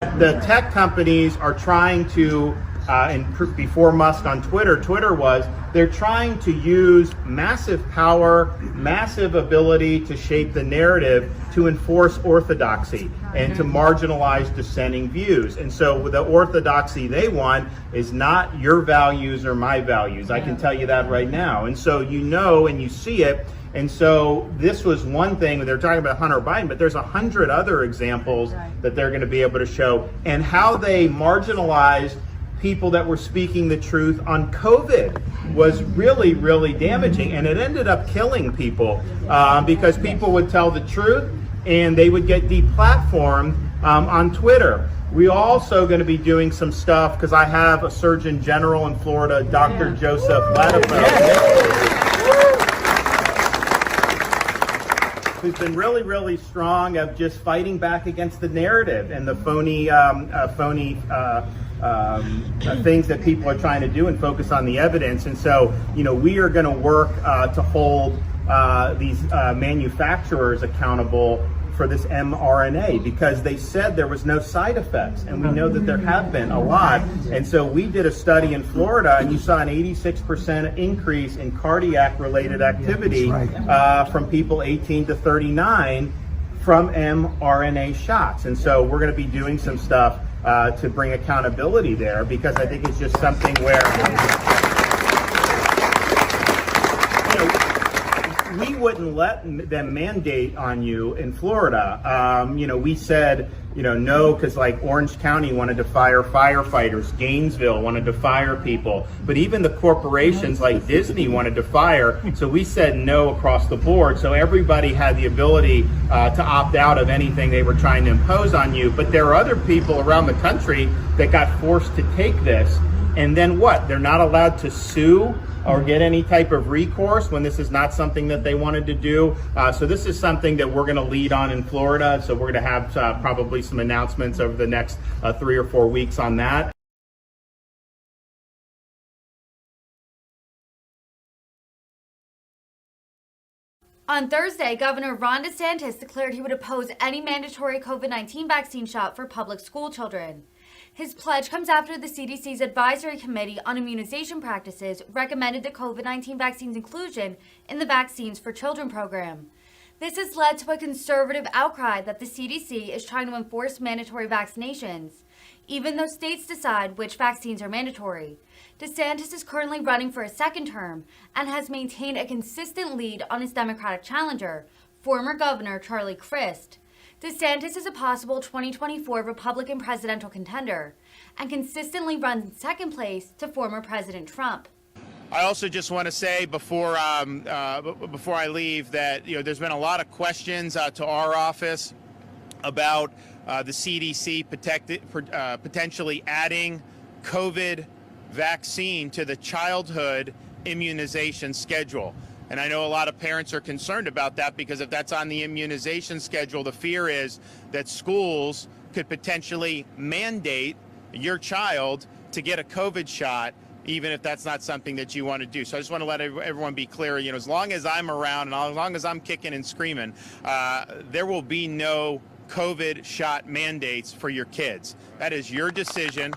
The tech companies are trying to, and before Musk on Twitter they're trying to use massive power, massive ability to shape the narrative to enforce orthodoxy and to marginalize dissenting views. And so the orthodoxy they want is not your values or my values. I can tell you that right now. And so you know and you see it. And so this was one thing. They're talking about Hunter Biden, but there's 100 other examples that they're going to be able to show, and how they marginalized people that were speaking the truth on COVID was really, really damaging. And it ended up killing people because people would tell the truth and they would get deplatformed on Twitter. We're also going to be doing some stuff because I have a Surgeon General in Florida, Dr. Joseph Latipo, who's been really, really strong of just fighting back against the narrative and the phony things that people are trying to do and focus on the evidence. And so, we are going to work to hold these manufacturers accountable for this mRNA, because they said there was no side effects, and we know that there have been a lot. And so we did a study in Florida, and you saw an 86% increase in cardiac related activity from people 18 to 39 from mRNA shots. And so we're going to be doing some stuff to bring accountability there, because I think it's just something where we wouldn't let them mandate on you in Florida. We said, no, because like Orange County wanted to fire firefighters, Gainesville wanted to fire people, but even the corporations like Disney wanted to fire. So we said no across the board. So everybody had the ability to opt out of anything they were trying to impose on you. But there are other people around the country that got forced to take this. And then what? They're not allowed to sue or get any type of recourse when this is not something that they wanted to do. So this is something that we're going to lead on in Florida. So we're going to have probably some announcements over the next 3 or 4 weeks on that. On Thursday, Governor Ron DeSantis declared he would oppose any mandatory COVID-19 vaccine shot for public school children. His pledge comes after the CDC's Advisory Committee on Immunization Practices recommended the COVID-19 vaccine's inclusion in the Vaccines for Children program. This has led to a conservative outcry that the CDC is trying to enforce mandatory vaccinations, even though states decide which vaccines are mandatory. DeSantis is currently running for a second term and has maintained a consistent lead on his Democratic challenger, former Governor Charlie Crist. DeSantis is a possible 2024 Republican presidential contender and consistently runs in second place to former President Trump. I also just want to say before I leave that there's been a lot of questions to our office about the CDC potentially adding COVID vaccine to the childhood immunization schedule. And I know a lot of parents are concerned about that, because if that's on the immunization schedule, the fear is that schools could potentially mandate your child to get a COVID shot, even if that's not something that you want to do. So I just want to let everyone be clear, as long as I'm around and as long as I'm kicking and screaming, there will be no COVID shot mandates for your kids. That is your decision.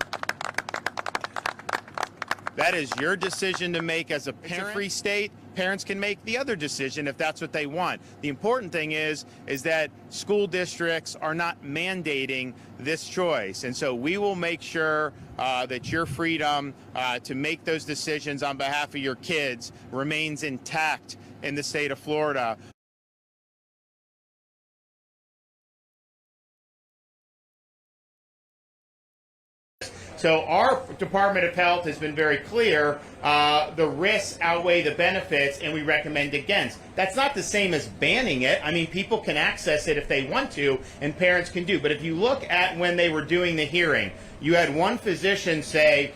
That is your decision to make as a parent. It's a free state. Parents can make the other decision if that's what they want. The important thing is that school districts are not mandating this choice. And so we will make sure that your freedom to make those decisions on behalf of your kids remains intact in the state of Florida. So our Department of Health has been very clear, the risks outweigh the benefits, and we recommend against. That's not the same as banning it. I mean, people can access it if they want to, and parents can do. But if you look at when they were doing the hearing, you had one physician say,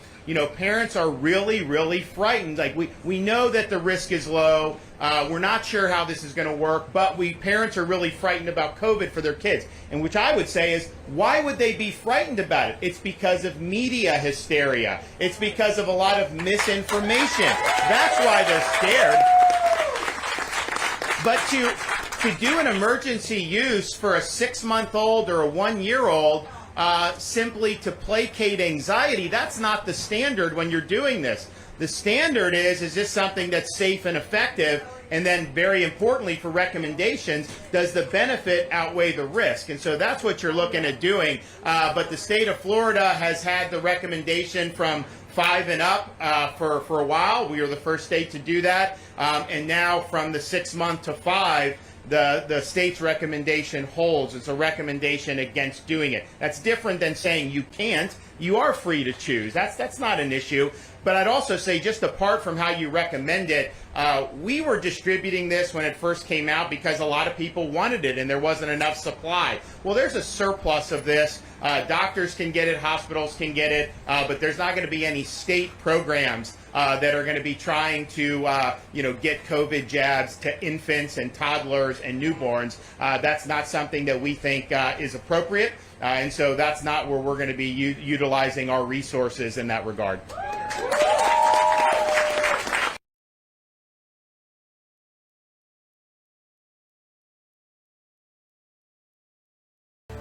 parents are really, really frightened. Like, we know that the risk is low. We're not sure how this is going to work, but parents are really frightened about COVID for their kids. And which I would say is, why would they be frightened about it? It's because of media hysteria. It's because of a lot of misinformation. That's why they're scared. But to do an emergency use for a 6-month-old or a 1-year-old, simply to placate anxiety. That's not the standard when you're doing this. The standard is this something that's safe and effective? And then, very importantly, for recommendations, does the benefit outweigh the risk? And so that's what you're looking at doing. But the state of Florida has had the recommendation from 5 and up for a while. We were the first state to do that. And now from the 6 month to 5, the state's recommendation holds. It's a recommendation against doing it. That's different than saying you can't. You are free to choose. That's not an issue. But I'd also say, just apart from how you recommend it, we were distributing this when it first came out because a lot of people wanted it and there wasn't enough supply. Well, there's a surplus of this. Doctors can get it, hospitals can get it, but there's not going to be any state programs that are going to be trying to, get COVID jabs to infants and toddlers and newborns. That's not something that we think is appropriate, and so that's not where we're going to be utilizing our resources in that regard.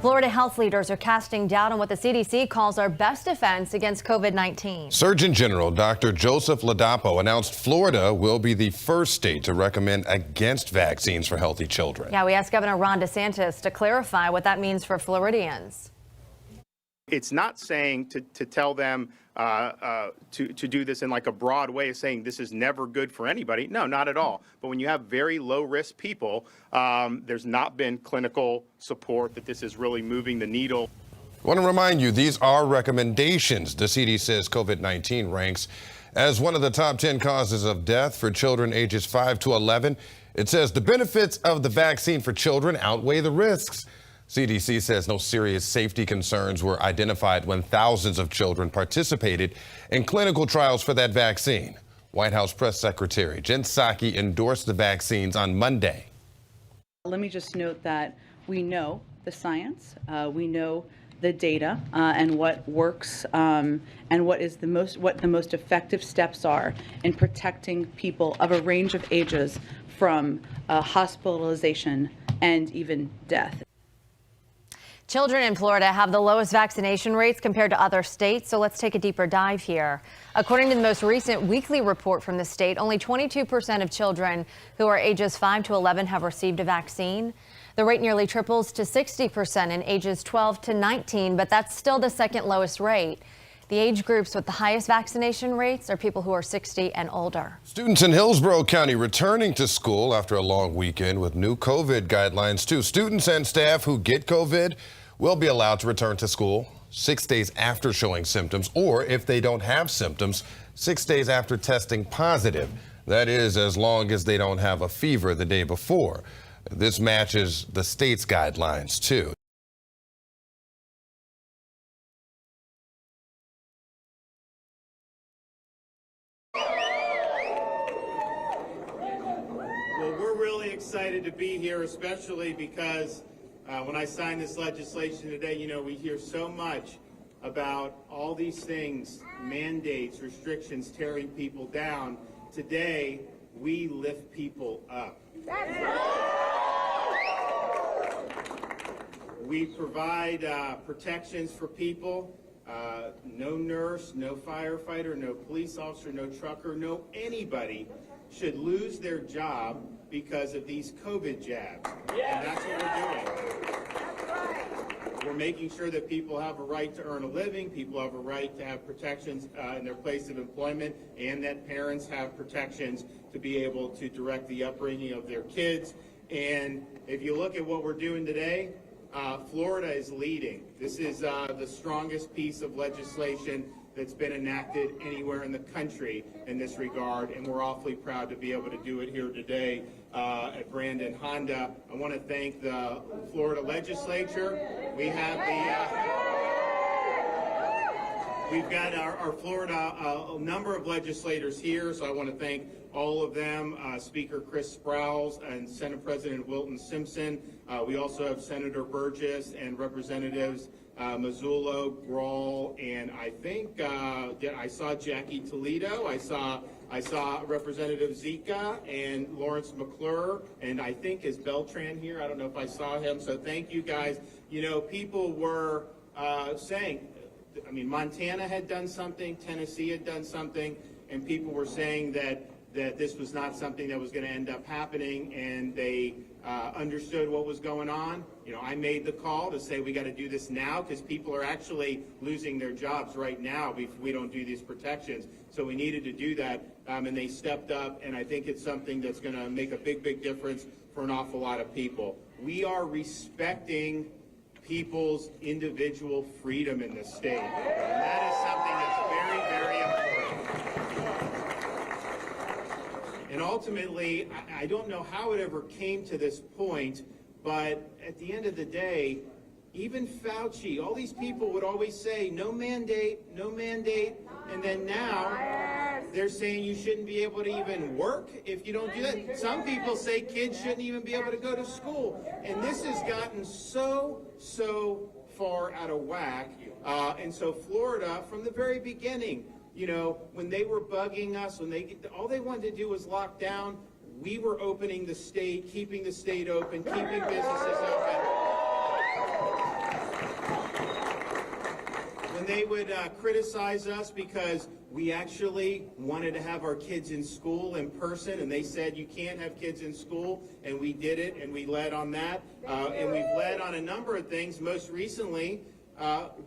Florida health leaders are casting doubt on what the CDC calls our best defense against COVID-19. Surgeon General Dr. Joseph Ladapo announced Florida will be the first state to recommend against vaccines for healthy children. Yeah, we asked Governor Ron DeSantis to clarify what that means for Floridians. It's not saying to tell them to do this in like a broad way of saying this is never good for anybody. No, not at all. But when you have very low risk people, there's not been clinical support that this is really moving the needle. I want to remind you, these are recommendations. The CDC says COVID-19 ranks as one of the top 10 causes of death for children ages 5 to 11. It says the benefits of the vaccine for children outweigh the risks. CDC says no serious safety concerns were identified when thousands of children participated in clinical trials for that vaccine. White House Press Secretary Jen Psaki endorsed the vaccines on Monday. Let me just note that we know the science, we know the data, and what works, and what the most effective steps are in protecting people of a range of ages from hospitalization and even death. Children in Florida have the lowest vaccination rates compared to other states, so let's take a deeper dive here. According to the most recent weekly report from the state, only 22% of children who are ages 5 to 11 have received a vaccine. The rate nearly triples to 60% in ages 12 to 19, but that's still the second lowest rate. The age groups with the highest vaccination rates are people who are 60 and older. Students in Hillsborough County returning to school after a long weekend with new COVID guidelines, too. Students and staff who get COVID will be allowed to return to school 6 days after showing symptoms, or if they don't have symptoms, 6 days after testing positive. That is, as long as they don't have a fever the day before. This matches the state's guidelines, too. Well, we're really excited to be here, especially because when I signed this legislation today, we hear so much about all these things, mandates, restrictions, tearing people down. Today, we lift people up. We provide protections for people. No nurse, no firefighter, no police officer, no trucker, no anybody should lose their job because of these COVID jabs. And that's what we're doing. We're making sure that people have a right to earn a living, people have a right to have protections in their place of employment, and that parents have protections to be able to direct the upbringing of their kids. And if you look at what we're doing today, Florida is leading. This is the strongest piece of legislation that's been enacted anywhere in the country in this regard, and we're awfully proud to be able to do it here today at Brandon Honda. I want to thank the Florida legislature. We have we've got our Florida, a number of legislators here, so I want to thank all of them, Speaker Chris Sprowls and Senate President Wilton Simpson. We also have Senator Burgess and Representatives Mazzullo, Grawl, and I think I saw Jackie Toledo. I saw Representative Zika and Lawrence McClure, and I think is Beltran here. I don't know if I saw him. So thank you guys. People were saying, I mean, Montana had done something, Tennessee had done something, and people were saying that this was not something that was going to end up happening, and they understood what was going on. You know, I made the call to say we got to do this now because people are actually losing their jobs right now if we don't do these protections. So we needed to do that, and they stepped up, and I think it's something that's going to make a big, big difference for an awful lot of people. We are respecting people's individual freedom in this state, and that is something that's very, very important. And ultimately, I don't know how it ever came to this point, but at the end of the day, even Fauci, all these people would always say, no mandate, and then now they're saying you shouldn't be able to even work if you don't do that. Some people say kids shouldn't even be able to go to school, and this has gotten so far out of whack. And so Florida, from the very beginning, you know, when they were bugging us, all they wanted to do was lock down, we were opening the state, keeping the state open, keeping businesses open. When they would criticize us because we actually wanted to have our kids in school in person, and they said you can't have kids in school, and we did it, and we led on that. And we've led on a number of things. Most recently,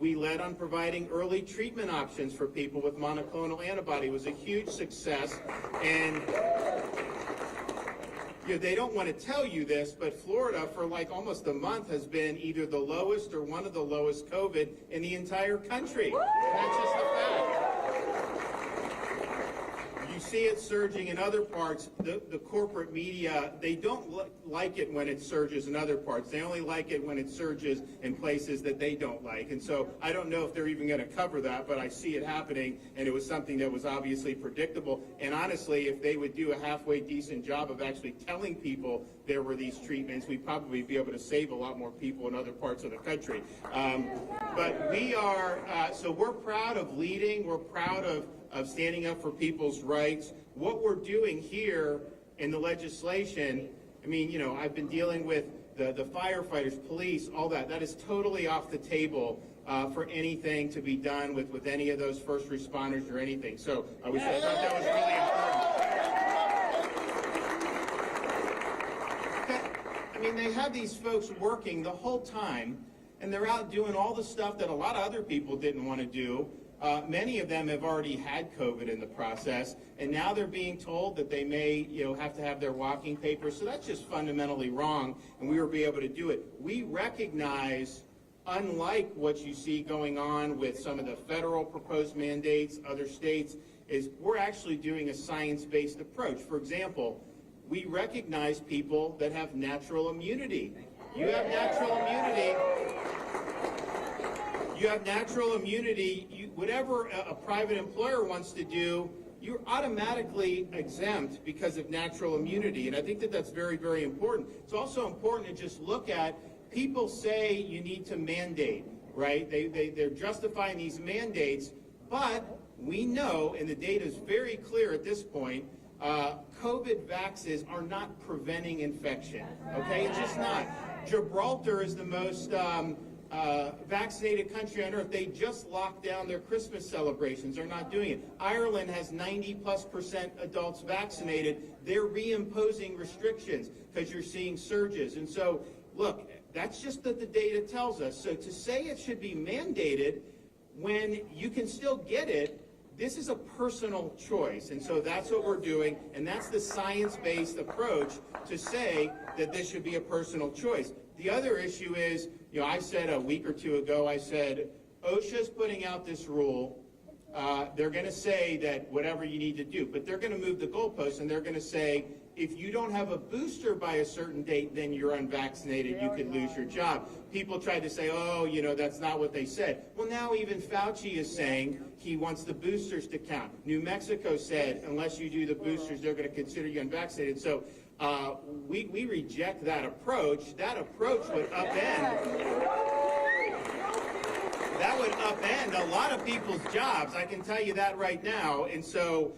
we led on providing early treatment options for people with monoclonal antibody. It was a huge success. And you know, they don't want to tell you this, but Florida for like almost a month has been either the lowest or one of the lowest COVID in the entire country. And that's just a fact. You see it surging in other parts. The corporate media, they don't like it when it surges in other parts. They only like it when it surges in places that they don't like. And so I don't know if they're even going to cover that, but I see it happening, and it was something that was obviously predictable. And honestly, if they would do a halfway decent job of actually telling people there were these treatments, we'd probably be able to save a lot more people in other parts of the country. But we are, so we're proud of leading. We're proud of standing up for people's rights. What we're doing here in the legislation, I mean, you know, I've been dealing with the firefighters, police, all that. That is totally off the table for anything to be done with any of those first responders or anything. So I thought that was really important. I mean, they have these folks working the whole time, and they're out doing all the stuff that a lot of other people didn't want to do. Many of them have already had COVID in the process, and now they're being told that they may, you know, have to have their walking papers. So that's just fundamentally wrong, and we will be able to do it. We recognize, unlike what you see going on with some of the federal proposed mandates, other states, is we're actually doing a science-based approach. For example, we recognize people that have natural immunity. You have natural immunity. You have natural immunity. Whatever a private employer wants to do, you're automatically exempt because of natural immunity. And I think that that's very, very important. It's also important to just look at, people say you need to mandate, right? They're justifying these mandates, but we know, and the data is very clear at this point, COVID vaccines are not preventing infection, okay? It's just not. Gibraltar is the most vaccinated country on earth. They just locked down their Christmas celebrations. They're not doing it. Ireland has 90+% adults vaccinated. They're reimposing restrictions because you're seeing surges. And so, look, that's just what the data tells us. So to say it should be mandated when you can still get it, this is a personal choice. And so that's what we're doing, and that's the science-based approach to say that this should be a personal choice. The other issue is, you know, I said a week or two ago, I said, OSHA's putting out this rule. They're going to say that whatever you need to do, but they're going to move the goalposts, and they're going to say, if you don't have a booster by a certain date, then you're unvaccinated, you could lose your job. People tried to say, oh, you know, that's not what they said. Well, now even Fauci is saying he wants the boosters to count. New Mexico said, unless you do the boosters, they're going to consider you unvaccinated. So we reject that approach. That approach would upend. That would upend a lot of people's jobs. I can tell you that right now. And so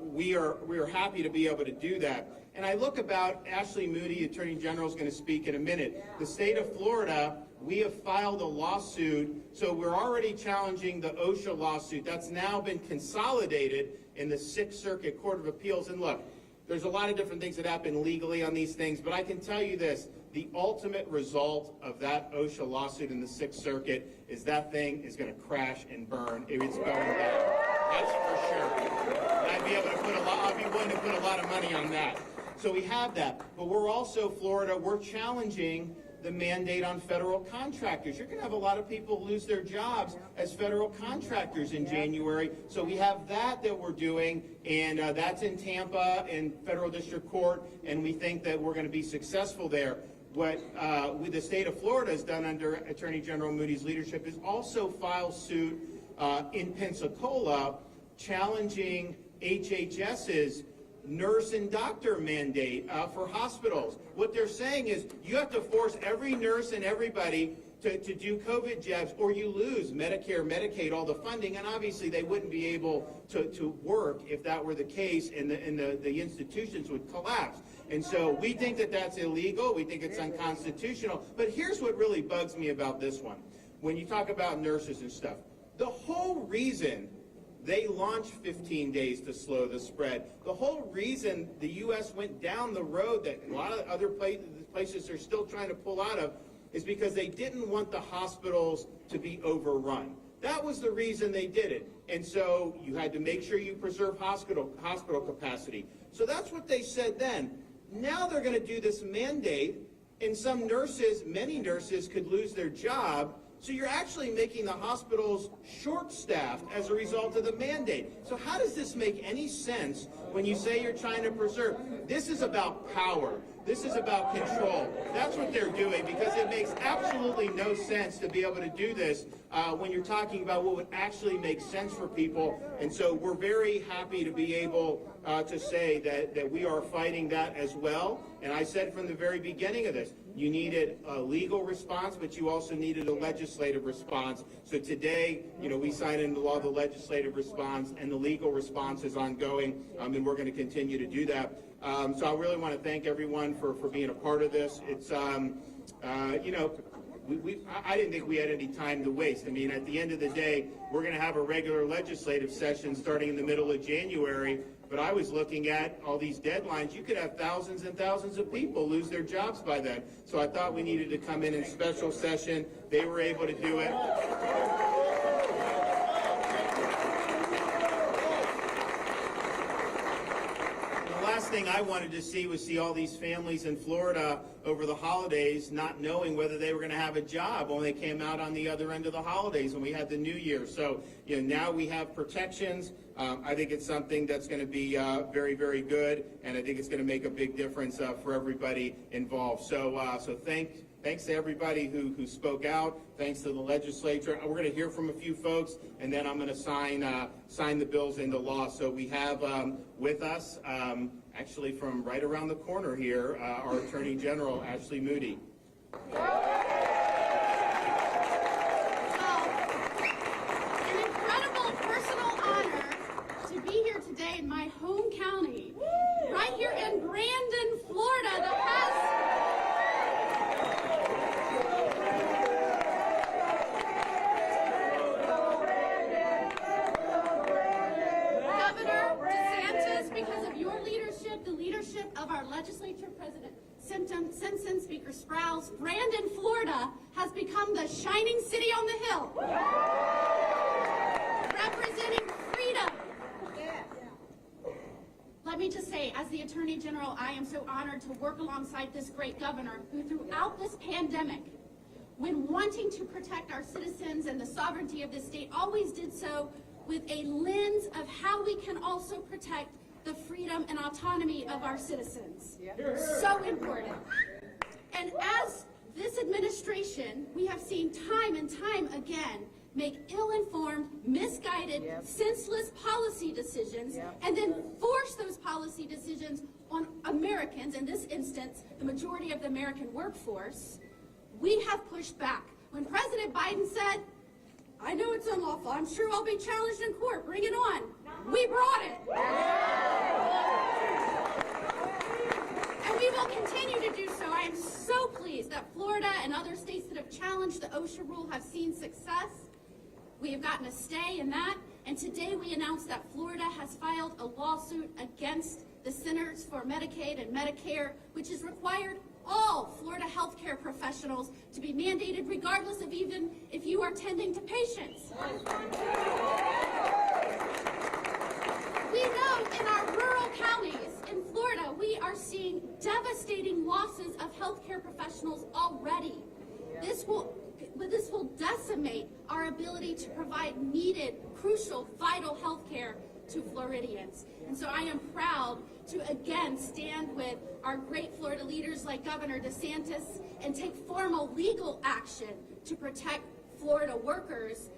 we are happy to be able to do that. And I look about Ashley Moody, Attorney General, is going to speak in a minute. The state of Florida we have filed a lawsuit. So we're already challenging the OSHA lawsuit. That's now been consolidated in the Sixth Circuit Court of Appeals. And look, there's a lot of different things that happen legally on these things, but I can tell you this, the ultimate result of that OSHA lawsuit in the Sixth Circuit is that thing is going to crash and burn. It's going down. That's for sure. And I'll be willing to put a lot of money on that. So we have that. But we're also, Florida, we're challenging the mandate on federal contractors. You're going to have a lot of people lose their jobs as federal contractors in January. So we have that we're doing, and that's in Tampa in federal district court, and we think that we're going to be successful there. What the state of Florida has done under Attorney General Moody's leadership is also file suit in Pensacola challenging HHS's nurse and doctor mandate for hospitals. What they're saying is you have to force every nurse and everybody to do COVID jabs, or you lose Medicare, Medicaid, all the funding, and obviously they wouldn't be able to work if that were the case, and the institutions would collapse. And so we think that that's illegal. We think it's unconstitutional. But here's what really bugs me about this one. When you talk about nurses and stuff, the whole reason they launched 15 days to slow the spread, the whole reason the U.S. went down the road that a lot of other places are still trying to pull out of, is because they didn't want the hospitals to be overrun. That was the reason they did it. And so you had to make sure you preserve hospital capacity. So that's what they said then. Now they're going to do this mandate, and some nurses, many nurses, could lose their job. So you're actually making the hospitals short-staffed as a result of the mandate. So how does this make any sense when you say you're trying to preserve? This is about power. This is about control. That's what they're doing, because it makes absolutely no sense to be able to do this when you're talking about what would actually make sense for people. And so we're very happy to be able to say that we are fighting that as well. And I said from the very beginning of this, you needed a legal response, but you also needed a legislative response. So today, we signed into law the legislative response, and the legal response is ongoing, and we're going to continue to do that. So I really want to thank everyone for being a part of this. It's, I didn't think we had any time to waste. I mean, at the end of the day, we're going to have a regular legislative session starting in the middle of January. But I was looking at all these deadlines. You could have thousands and thousands of people lose their jobs by then. So I thought we needed to come in special session. They were able to do it. Last thing I wanted to see was all these families in Florida over the holidays not knowing whether they were going to have a job when they came out on the other end of the holidays when we had the New Year. So now we have protections. I think it's something that's going to be very, very good, and I think it's going to make a big difference for everybody involved. So thanks to everybody who spoke out. Thanks to the legislature. We're going to hear from a few folks, and then I'm going to sign the bills into law. So we have with us, actually from right around the corner here, our Attorney General, Ashley Moody. An incredible personal honor to be here today in my home county, right here in Brandon, Florida, that has Governor DeSantis, because of your leadership, the leadership of our legislature president, Simpson, Speaker Sprouse, Brandon, Florida, has become the shining city on the hill, representing freedom. Let me just say, as the Attorney General, I am so honored to work alongside this great governor who, throughout this pandemic, when wanting to protect our citizens and the sovereignty of this state, always did so with a lens of how we can also protect the freedom and autonomy of our citizens. So important. And as this administration, we have seen time and time again make ill-informed, misguided, senseless policy decisions, and then force those policy decisions on Americans, in this instance, the majority of the American workforce. We have pushed back. When President Biden said, I know it's unlawful, I'm sure I'll be challenged in court, bring it on, we brought it. And we will continue to do so. I I'm so pleased that Florida and other states that have challenged the OSHA rule have seen success. We have gotten a stay in that, and today we announced that Florida has filed a lawsuit against the Centers for Medicaid and Medicare, which has required all Florida healthcare professionals to be mandated regardless of even if you are tending to patients. We know in our rural counties in Florida, we are seeing devastating losses of healthcare professionals already. This will decimate our ability to provide needed, crucial, vital health care to Floridians. And so I am proud to again stand with our great Florida leaders like Governor DeSantis and take formal legal action to protect Florida workers.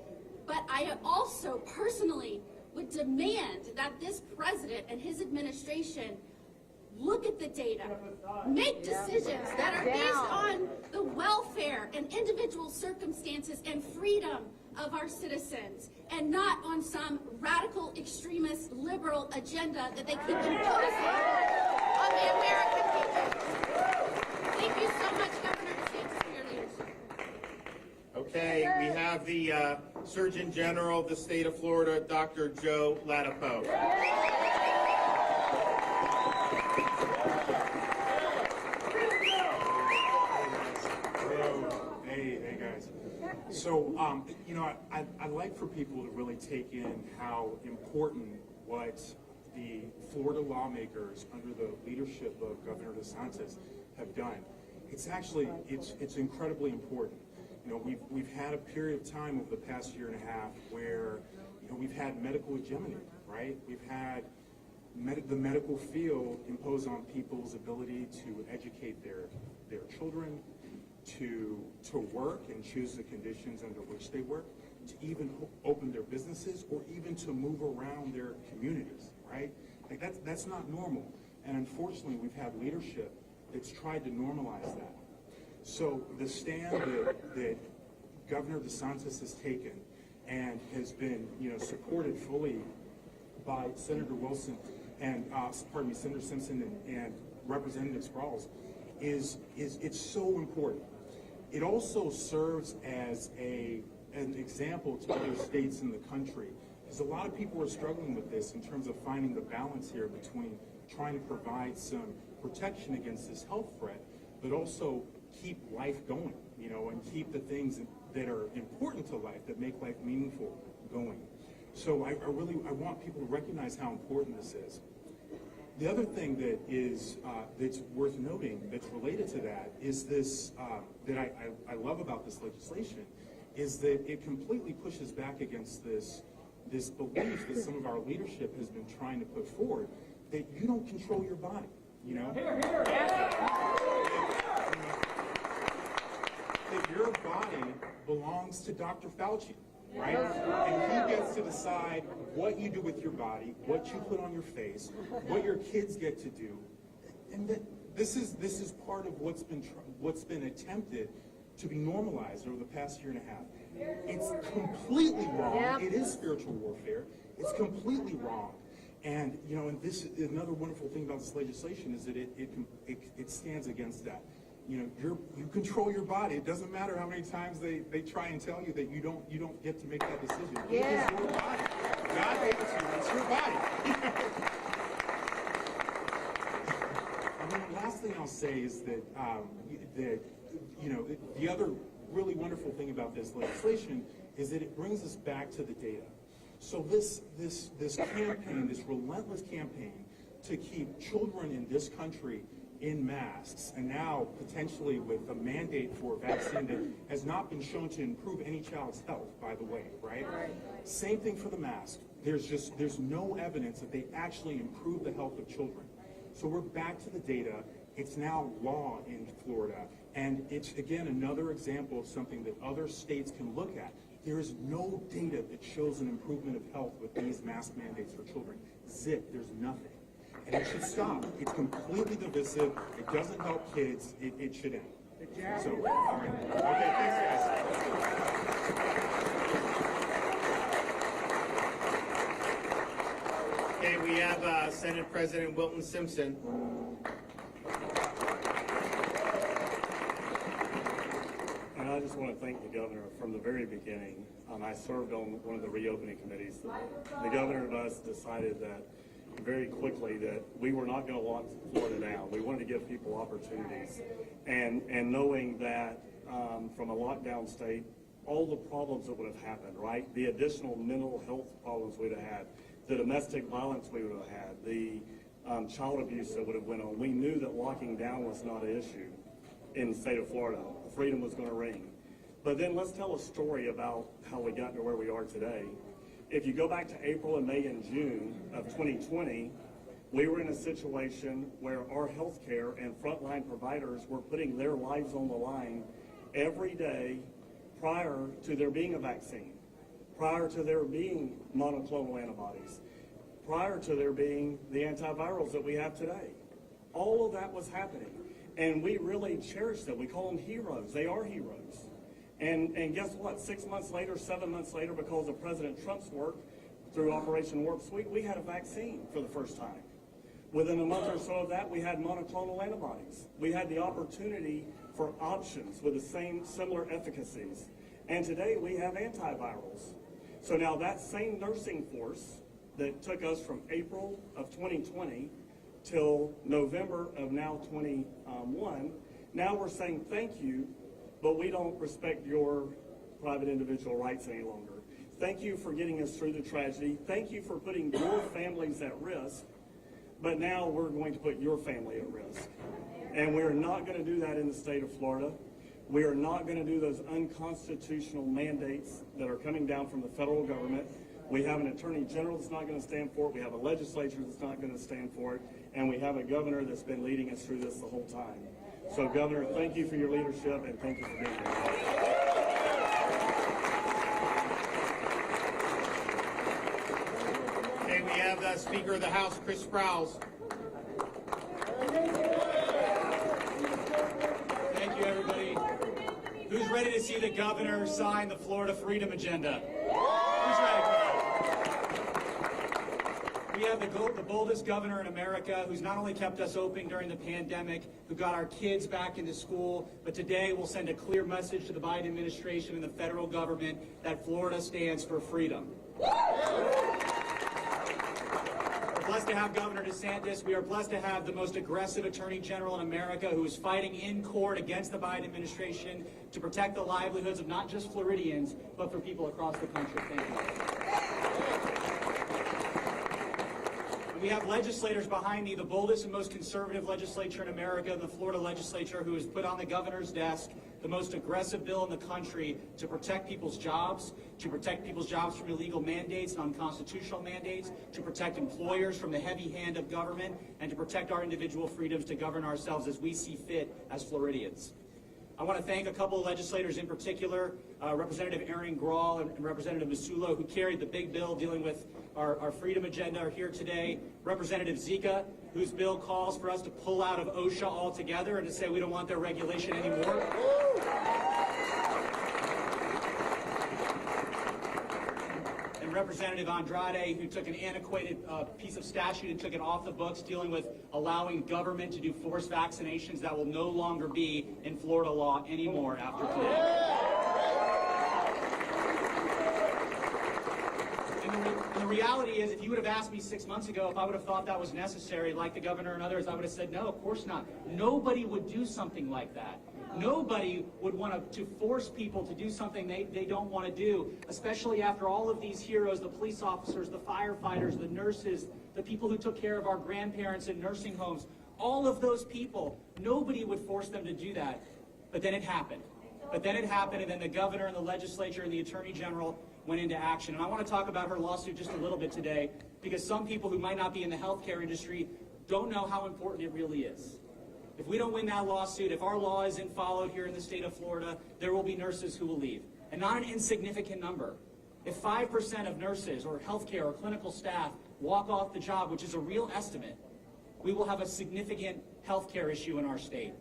But I also personally would demand that this president and his administration look at the data, make decisions that are based on the welfare and individual circumstances and freedom of our citizens, and not on some radical, extremist, liberal agenda that they keep imposing on the American people. Thank you so much, Governor DeSantis, for your leadership. Okay, we have the Surgeon General of the state of Florida, Dr. Joe Ladapo. Hey guys. So, I'd like for people to really take in how important what the Florida lawmakers under the leadership of Governor DeSantis have done. It's actually, it's incredibly important. You know, we've had a period of time over the past year and a half where, we've had medical hegemony, right? We've had the medical field impose on people's ability to educate their children, to work and choose the conditions under which they work, to even open their businesses, or even to move around their communities, right? Like that's not normal. And unfortunately, we've had leadership that's tried to normalize that. So the stand that Governor DeSantis has taken and has been, supported fully by Senator Wilson and, Senator Simpson and Representative Sprouls is it's so important. It also serves as an example to other states in the country, because a lot of people are struggling with this in terms of finding the balance here between trying to provide some protection against this health threat, but also keep life going, and keep the things that are important to life, that make life meaningful, going. So I want people to recognize how important this is. The other thing that is that's worth noting that's related to that is this that I love about this legislation is that it completely pushes back against this belief that some of our leadership has been trying to put forward, that you don't control your body, that your body belongs to Dr. Fauci, right? And he gets to decide what you do with your body, what you put on your face, what your kids get to do, and that this is part of what's been attempted to be normalized over the past year and a half. It's completely wrong. Yep. It is spiritual warfare. It's completely wrong. And and this is another wonderful thing about this legislation is that it stands against that. You control your body. It doesn't matter how many times they try and tell you that you don't get to make that decision. Yeah. It is your body. God gave it to you. It's your body. And then the last thing I'll say is that the other really wonderful thing about this legislation is that it brings us back to the data. So this campaign, this relentless campaign to keep children in this country in masks, and now potentially with a mandate for a vaccine that has not been shown to improve any child's health, by the way, right? Same thing for the mask. There's no evidence that they actually improve the health of children. So we're back to the data. It's now law in Florida, and it's again another example of something that other states can look at. There is no data that shows an improvement of health with these mask mandates for children. Zip, there's nothing. And it should stop. It's completely divisive. It doesn't help kids. It should end. So, all right. Okay, thanks, guys. Okay, we have Senate President Wilton Simpson. I just want to thank the governor from the very beginning. I served on one of the reopening committees. The governor and us decided that very quickly that we were not going to lock Florida down. We wanted to give people opportunities. And knowing that from a lockdown state, all the problems that would have happened, right? The additional mental health problems we'd have had, the domestic violence we would have had, the child abuse that would have went on. We knew that locking down was not an issue in the state of Florida. Freedom was going to ring. But then let's tell a story about how we got to where we are today. If you go back to April and May and June of 2020, we were in a situation where our healthcare and frontline providers were putting their lives on the line every day prior to there being a vaccine, prior to there being monoclonal antibodies, prior to there being the antivirals that we have today. All of that was happening. And we really cherish them. We call them heroes. They are heroes. And guess what? 6 months later, 7 months later, because of President Trump's work through Operation Warp Speed, we had a vaccine for the first time. Within a month or so of that, we had monoclonal antibodies. We had the opportunity for options with the same similar efficacies. And today we have antivirals. So now that same nursing force that took us from April of 2020 till November of now 21, now we're saying thank you, but we don't respect your private individual rights any longer. Thank you for getting us through the tragedy. Thank you for putting your families at risk, but now we're going to put your family at risk. And we're not going to do that in the state of Florida. We are not going to do those unconstitutional mandates that are coming down from the federal government. We have an attorney general that's not going to stand for it. We have a legislature that's not going to stand for it. And we have a governor that's been leading us through this the whole time. So, Governor, thank you for your leadership and thank you for being here. Okay, we have the Speaker of the House, Chris Sprowls. Thank you, everybody. Who's ready to see the governor sign the Florida Freedom Agenda? Who's ready for that? We have the boldest governor in America who's not only kept us open during the pandemic, who got our kids back into school, but today will send a clear message to the Biden administration and the federal government that Florida stands for freedom. We're blessed to have Governor DeSantis. We are blessed to have the most aggressive attorney general in America who is fighting in court against the Biden administration to protect the livelihoods of not just Floridians, but for people across the country. Thank you. We have legislators behind me, the boldest and most conservative legislature in America, the Florida legislature, who has put on the governor's desk the most aggressive bill in the country to protect people's jobs from illegal mandates and unconstitutional mandates, to protect employers from the heavy hand of government, and to protect our individual freedoms to govern ourselves as we see fit as Floridians. I want to thank a couple of legislators in particular, Representative Aaron Grawl and Representative Masulo, who carried the big bill dealing with our freedom agenda, are here today. Representative Zika, whose bill calls for us to pull out of OSHA altogether and to say we don't want their regulation anymore. And Representative Andrade, who took an antiquated piece of statute and took it off the books, dealing with allowing government to do forced vaccinations that will no longer be in Florida law anymore after today. And the reality is, if you would have asked me 6 months ago if I would have thought that was necessary, like the governor and others, I would have said, no, of course not. Nobody would do something like that. Nobody would want to force people to do something they don't want to do, especially after all of these heroes, the police officers, the firefighters, the nurses, the people who took care of our grandparents in nursing homes, all of those people, nobody would force them to do that. But then it happened. And then the governor and the legislature and the attorney general went into action. And I want to talk about her lawsuit just a little bit today, because some people who might not be in the healthcare industry don't know how important it really is. If we don't win that lawsuit, if our law isn't followed here in the state of Florida, there will be nurses who will leave. And not an insignificant number. If 5% of nurses or healthcare or clinical staff walk off the job, which is a real estimate, we will have a significant healthcare issue in our state.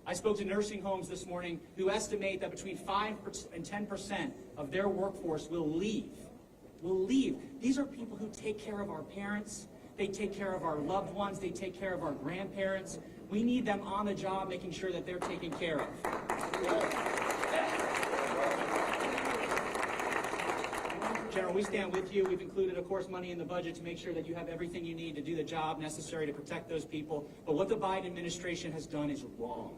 I spoke to nursing homes this morning who estimate that between 5% and 10% of their workforce will leave. These are people who take care of our parents, they take care of our loved ones, they take care of our grandparents. We need them on the job making sure that they're taken care of. General, we stand with you. We've included, of course, money in the budget to make sure that you have everything you need to do the job necessary to protect those people. But what the Biden administration has done is wrong.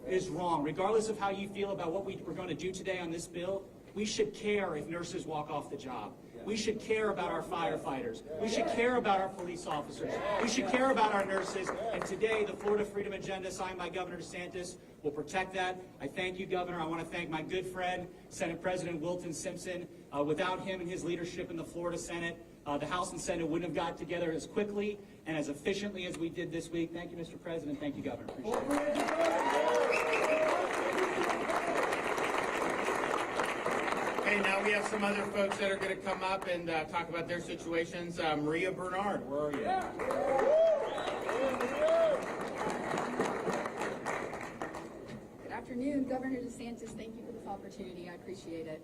It is wrong. Regardless of how you feel about what we're going to do today on this bill, we should care if nurses walk off the job. We should care about our firefighters. We should care about our police officers. We should care about our nurses. And today, the Florida Freedom Agenda signed by Governor DeSantis will protect that. I thank you, Governor. I want to thank my good friend, Senate President Wilton Simpson. Without him and his leadership in the Florida Senate, the House and Senate wouldn't have got together as quickly and as efficiently as we did this week. Thank you, Mr. President. Thank you, Governor. Appreciate it. Okay, now we have some other folks that are going to come up and talk about their situations. Maria Bernard, where are you? Good afternoon, Governor DeSantis. Thank you for this opportunity. I appreciate it.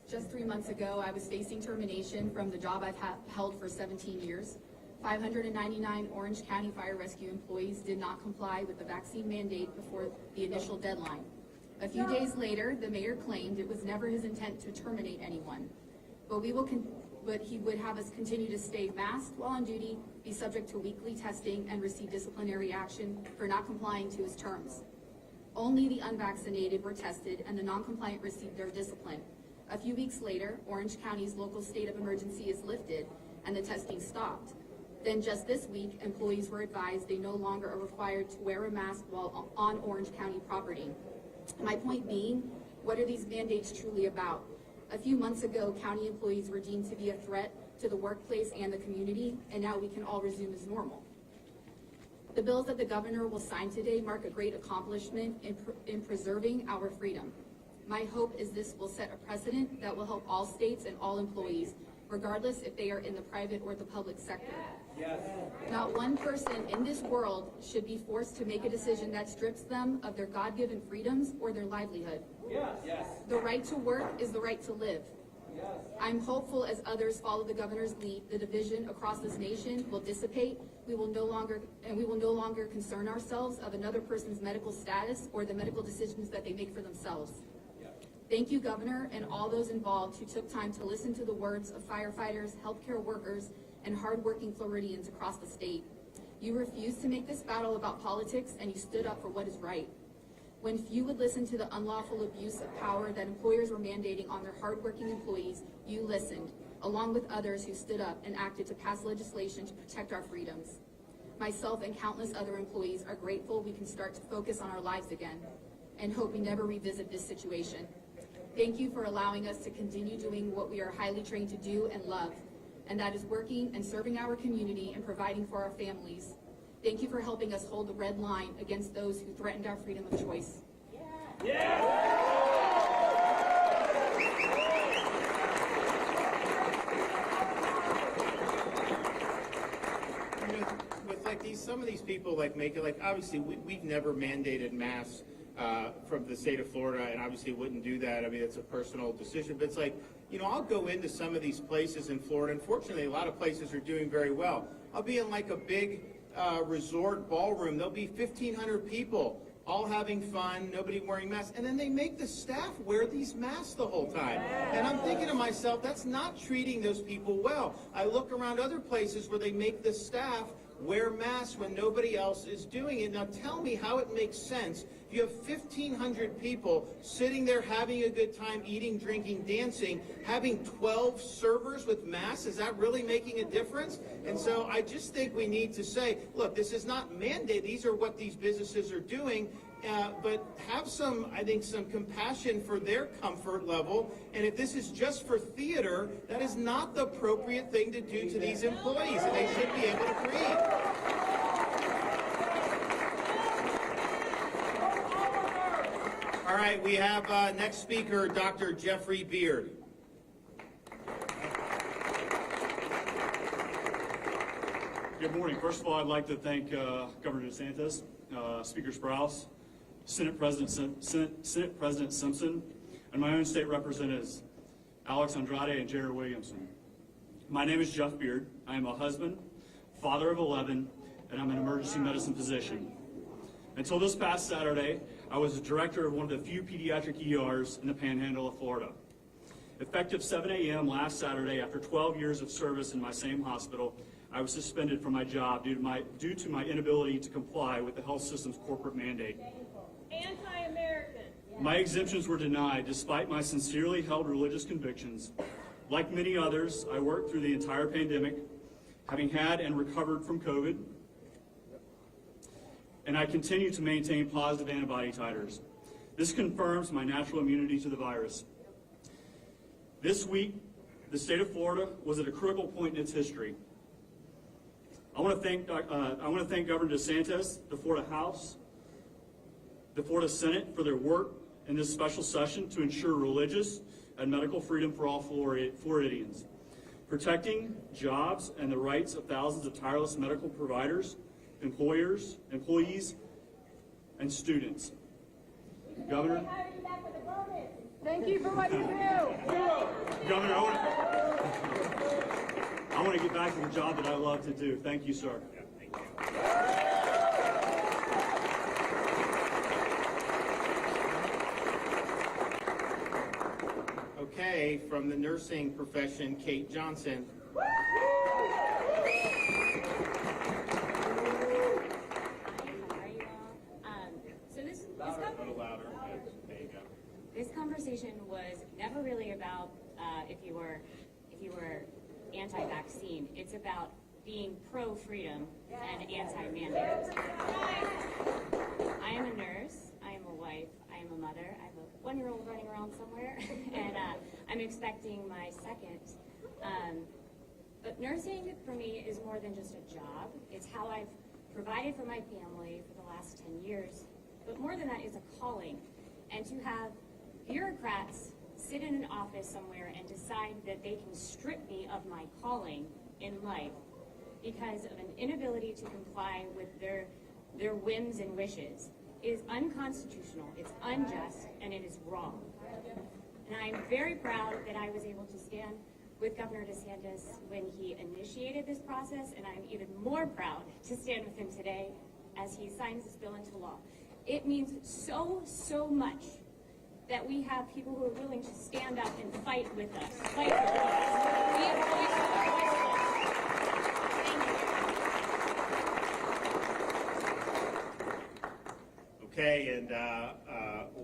Just 3 months ago, I was facing termination from the job I've held for 17 years. 599 Orange County Fire Rescue employees did not comply with the vaccine mandate before the initial deadline. A few days later, the mayor claimed it was never his intent to terminate anyone, but he would have us continue to stay masked while on duty, be subject to weekly testing, and receive disciplinary action for not complying to his terms. Only the unvaccinated were tested, and the non-compliant received their discipline. A few weeks later, Orange County's local state of emergency is lifted, and the testing stopped. Then just this week, employees were advised they no longer are required to wear a mask while on Orange County property. My point being, what are these mandates truly about? A few months ago, county employees were deemed to be a threat to the workplace and the community, and now we can all resume as normal. The bills that the governor will sign today mark a great accomplishment in preserving our freedom. My hope is this will set a precedent that will help all states and all employees, regardless if they are in the private or the public sector. Yes. Not one person in this world should be forced to make a decision that strips them of their God-given freedoms or their livelihood. Yes. Yes. The right to work is the right to live. Yes. I'm hopeful as others follow the governor's lead, the division across this nation will dissipate. We will no longer concern ourselves of another person's medical status or the medical decisions that they make for themselves. Thank you, Governor, and all those involved who took time to listen to the words of firefighters, healthcare workers, and hardworking Floridians across the state. You refused to make this battle about politics, and you stood up for what is right. When few would listen to the unlawful abuse of power that employers were mandating on their hardworking employees, you listened, along with others who stood up and acted to pass legislation to protect our freedoms. Myself and countless other employees are grateful we can start to focus on our lives again, and hope we never revisit this situation. Thank you for allowing us to continue doing what we are highly trained to do and love, and that is working and serving our community and providing for our families. Thank you for helping us hold the red line against those who threatened our freedom of choice. With some of these people obviously we've never mandated masks from the state of Florida, and obviously wouldn't do that. I mean, it's a personal decision, but it's I'll go into some of these places in Florida. Unfortunately, a lot of places are doing very well. I'll be in a big resort ballroom. There'll be 1,500 people all having fun, nobody wearing masks, and then they make the staff wear these masks the whole time. And I'm thinking to myself, that's not treating those people well. I look around other places where they make the staff wear masks when nobody else is doing it. Now tell me how it makes sense. If you have 1,500 people sitting there having a good time, eating, drinking, dancing, having 12 servers with masks, is that really making a difference? And so I just think we need to say, look, this is not mandated. These are what these businesses are doing. But have some compassion for their comfort level. And if this is just for theater, that is not the appropriate thing to do to these employees, and they should be able to breathe. All right, we have next speaker, Dr. Jeffrey Beard. Good morning. First of all, I'd like to thank Governor DeSantis, Speaker Sprouse, Senate President Simpson, and my own state representatives, Alex Andrade and Jerry Williamson. My name is Jeff Beard. I am a husband, father of 11, and I'm an emergency medicine physician. Until this past Saturday, I was the director of one of the few pediatric ERs in the Panhandle of Florida. Effective 7 a.m. last Saturday, after 12 years of service in my same hospital, I was suspended from my job due to my inability to comply with the health system's corporate mandate. Anti-American. My exemptions were denied despite my sincerely held religious convictions. Like many others, I worked through the entire pandemic, having had and recovered from COVID, and I continue to maintain positive antibody titers. This confirms my natural immunity to the virus. This week, the state of Florida was at a critical point in its history. I want to thank Governor DeSantis, the Florida House, the Florida Senate for their work in this special session to ensure religious and medical freedom for all Floridians, protecting jobs and the rights of thousands of tireless medical providers, employers, employees, and students. Governor, Thank you for what you do. Governor, I want to get back to the job that I love to do. Thank you, sir. Okay, from the nursing profession, Kate Johnson. This conversation was never really about if you were anti-vaccine. It's about being pro-freedom and anti-mandate. I am a nurse. I am a wife. I am a mother. I have a 1-year-old running around somewhere, and I'm expecting my second. But nursing for me is more than just a job. It's how I've provided for my family for the last 10 years. But more than that, it's a calling. And to have bureaucrats sit in an office somewhere and decide that they can strip me of my calling in life because of an inability to comply with their whims and wishes is unconstitutional, it's unjust, and it is wrong. And I'm very proud that I was able to stand with Governor DeSantis when he initiated this process, and I'm even more proud to stand with him today as he signs this bill into law. It means so much that we have people who are willing to stand up and fight with us, fight for us. We have voices. Okay, and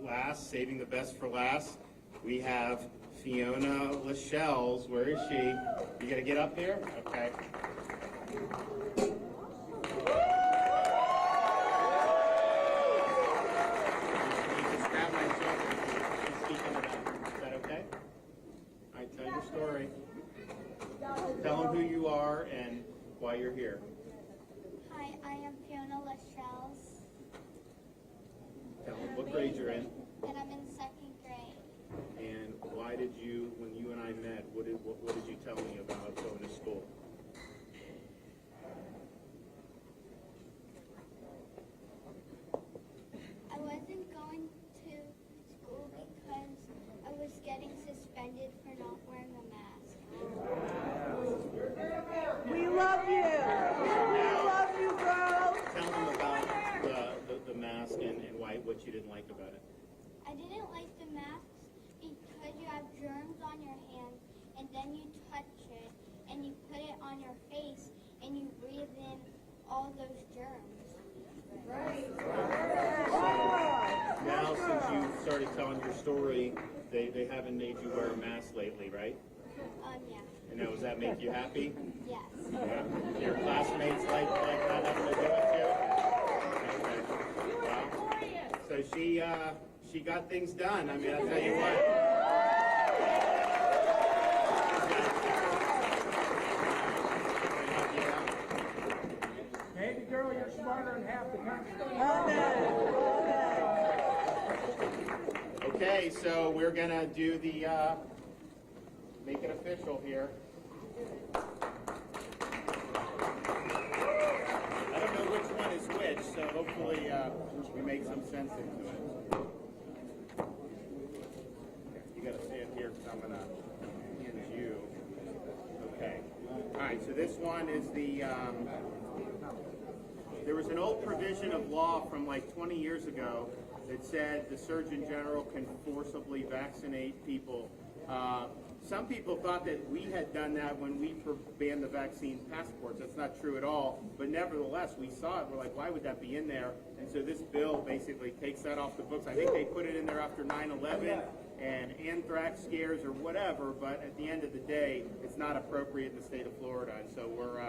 last, saving the best for last, we have Fiona Lachelles. Where is she? You gonna get up here? Okay. Story. Tell them who you are and why you're here. Hi, I am Fiona Lachelles. Tell them what grade you're in. And I'm in 2nd grade. And why did you, when you and I met, what did you tell me about going to school? I wasn't going to school because I was getting suspended for not wearing a mask. We love you. We love you, girl. Tell them about the mask and what you didn't like about it. I didn't like the masks because you have germs on your hands, and then you touch it, and you put it on your face, and you breathe in all those germs. Right. So now, since you started telling your story, they haven't made you wear a mask lately, right? Yeah. And now, does that make you happy? Yes. Yeah. Your classmates like not having to do it too? Okay. Well, so she got things done. I mean, I'll tell you what. Baby girl, you're smarter than half the country. Okay, so we're gonna do the make it official here. I don't know which one is which, so hopefully we make some sense into it. You gotta stand here because I'm gonna hand you. Okay. All right. So this one is the. There was an old provision of law from like 20 years ago that said the Surgeon General can forcibly vaccinate people some people thought that we had done that when we banned the vaccine passports. That's not true at all. But nevertheless, we saw it. We're like, why would that be in there? And so this bill basically takes that off the books. I think they put it in there after 9/11 and anthrax scares or whatever. But at the end of the day, it's not appropriate in the state of Florida. And so we're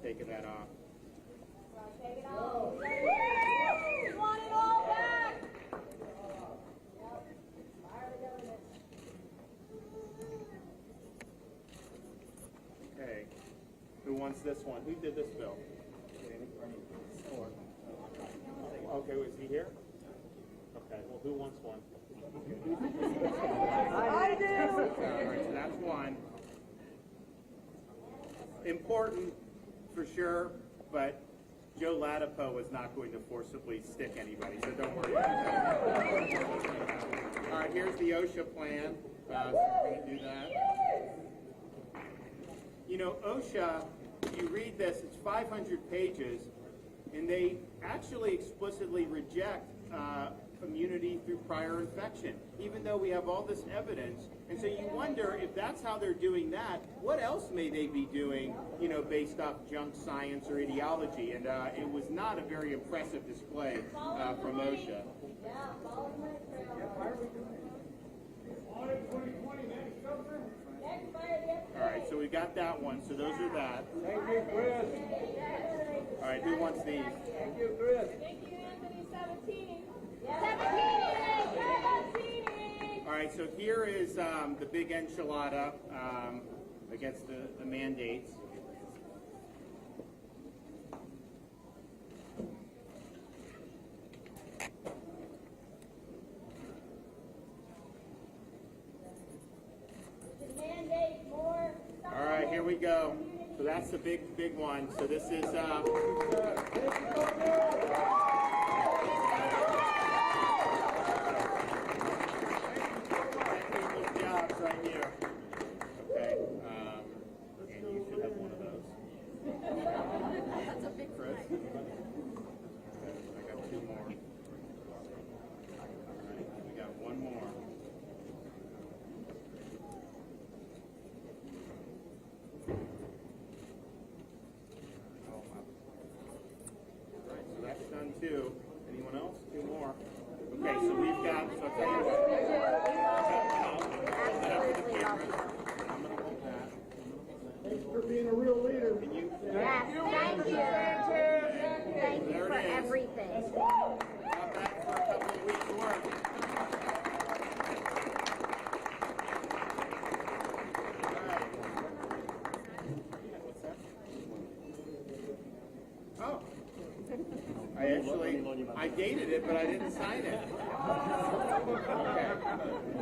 taking that off. Take it off. We want it all back. Okay. Who wants this one? Who did this bill? Okay, was he here? Okay, well, who wants one? I do. All right, so that's one. Important for sure, but Joe Latipo is not going to forcibly stick anybody, so don't worry about that. All right, here's the OSHA plan. So we're going to do that. You know, OSHA, you read this, it's 500 pages, and they actually explicitly reject immunity through prior infection, even though we have all this evidence. And so you wonder if that's how they're doing that, what else may they be doing, you know, based off junk science or ideology? And it was not a very impressive display from OSHA. All right, so we got that one. So those are that. Thank you, Chris. All right, who wants these? Thank you, Chris. Thank you, Anthony Sabatini. All right, so here is the big enchilada against the mandates. All right, here we go. So that's the big one. So this is technical jobs right here. Okay, and you should have one of those. That's a big Chris. Okay, I got two more. All right, we got one more. That's done too. Anyone else? Two more. Okay, so we've got, so I'll tell you what. I'm going to hold that. Thanks for being a real leader. Can you? Yes, thank you. Thank you for everything. Got that for a couple of weeks' work. Oh. I dated it, but I didn't sign it. Okay.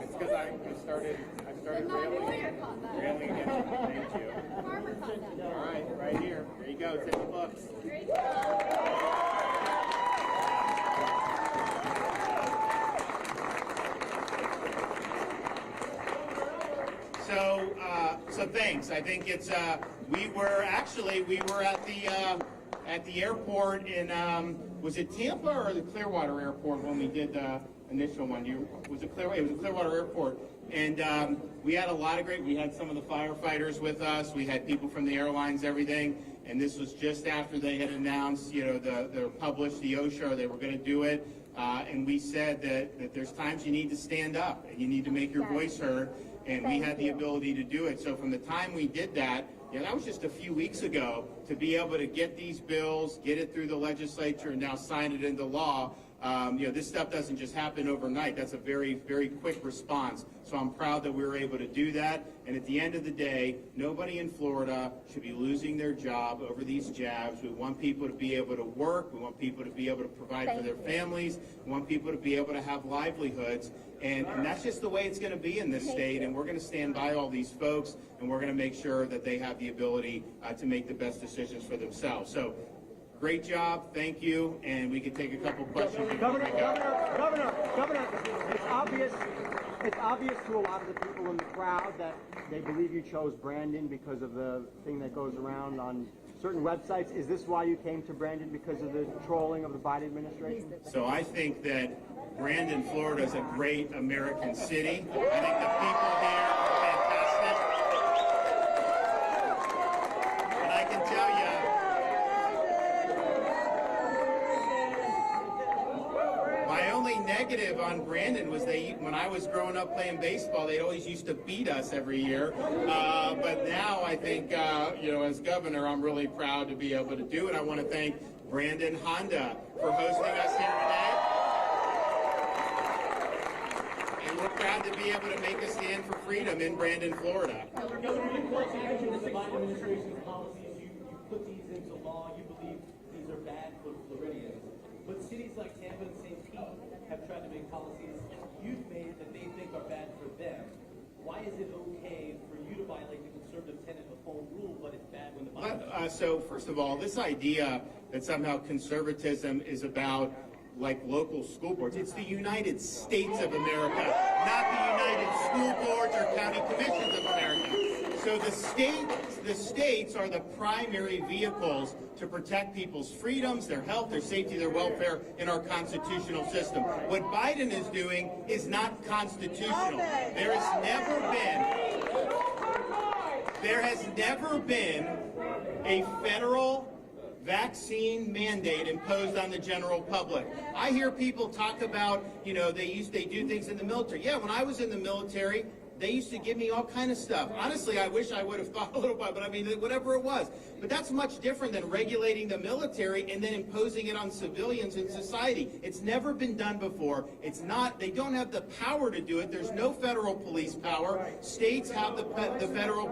It's because I started railing against it. Thank you. All right, right here. There you go. It's in the books. So thanks. I think it's we were at the airport in was it Tampa or the Clearwater Airport when we did the initial one? Was it Clearwater? It was the Clearwater Airport, and we had a lot of great. We had some of the firefighters with us. We had people from the airlines, everything. And this was just after they had announced, you know, they published the OSHA, they were going to do it. And we said that there's times you need to stand up and you need to make your voice heard. And we had the ability to do it. So from the time we did that, you know, that was just a few weeks ago, to be able to get these bills, get it through the legislature, and now sign it into law. You know, this stuff doesn't just happen overnight. That's a very, very quick response. So I'm proud that we were able to do that. And at the end of the day, nobody in Florida should be losing their job over these jabs. We want people to be able to work. We want people to be able to provide for their families. We want people to be able to have livelihoods. And that's just the way it's going to be in this state. And we're going to stand by all these folks, and we're going to make sure that they have the ability to make the best decisions for themselves. So great job. Thank you. And we can take a couple questions. Governor, it's obvious to a lot of the people in the crowd that they believe you chose Brandon because of the thing that goes around on certain websites. Is this why you came to Brandon, because of the trolling of the Biden administration? So I think that Brandon, Florida is a great American city. I think the people here are fantastic. can tell you, my only negative on Brandon was when I was growing up playing baseball, they always used to beat us every year. But now I think, as governor, I'm really proud to be able to do it. I want to thank Brandon Honda for hosting us here today. And we're proud to be able to make a stand for freedom in Brandon, Florida. Governor, you once mentioned that the Biden administration's policies, you put these into law, you believe these are bad for Floridians. But cities like Tampa and St. Pete have tried to make policies you've made that they think are bad for them. Why is it okay for you to violate the conservative tenet of home rule, but it's bad when the Biden So first of all, this idea that somehow conservatism is about like local school boards. It's the United States of America, not the United School Boards or County Commissions of America. So the states are the primary vehicles to protect people's freedoms, their health, their safety, their welfare in our constitutional system. What Biden is doing is not constitutional. There has never been a federal vaccine mandate imposed on the general public. I hear people talk about, they do things in the military. Yeah, when I was in the military, they used to give me all kind of stuff. Honestly, I wish I would have thought a little bit, but I mean, whatever it was. But that's much different than regulating the military and then imposing it on civilians in society. It's never been done before. They don't have the power to do it. There's no federal police power. States have the federal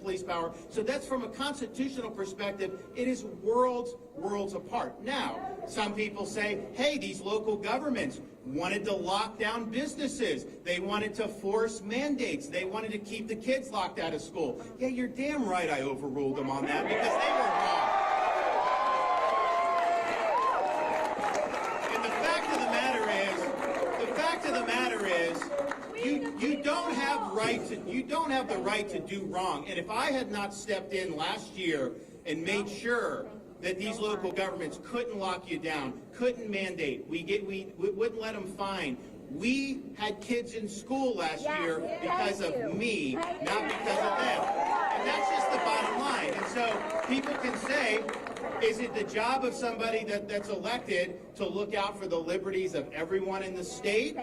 police power. So that's from a constitutional perspective, it is worlds apart. Now, some people say, hey, these local governments wanted to lock down businesses. They wanted to force mandates. They wanted to keep the kids locked out of school. Yeah, you're damn right I overruled them on that because they were wrong. And the fact of the matter is, you don't have the right to do wrong. And if I had not stepped in last year and made sure that these local governments couldn't lock you down, couldn't mandate, we wouldn't let them fine. We had kids in school last year because of me, not because of them. And that's just the bottom line. And so people can say, is it the job of somebody that's elected to look out for the liberties of everyone in the state?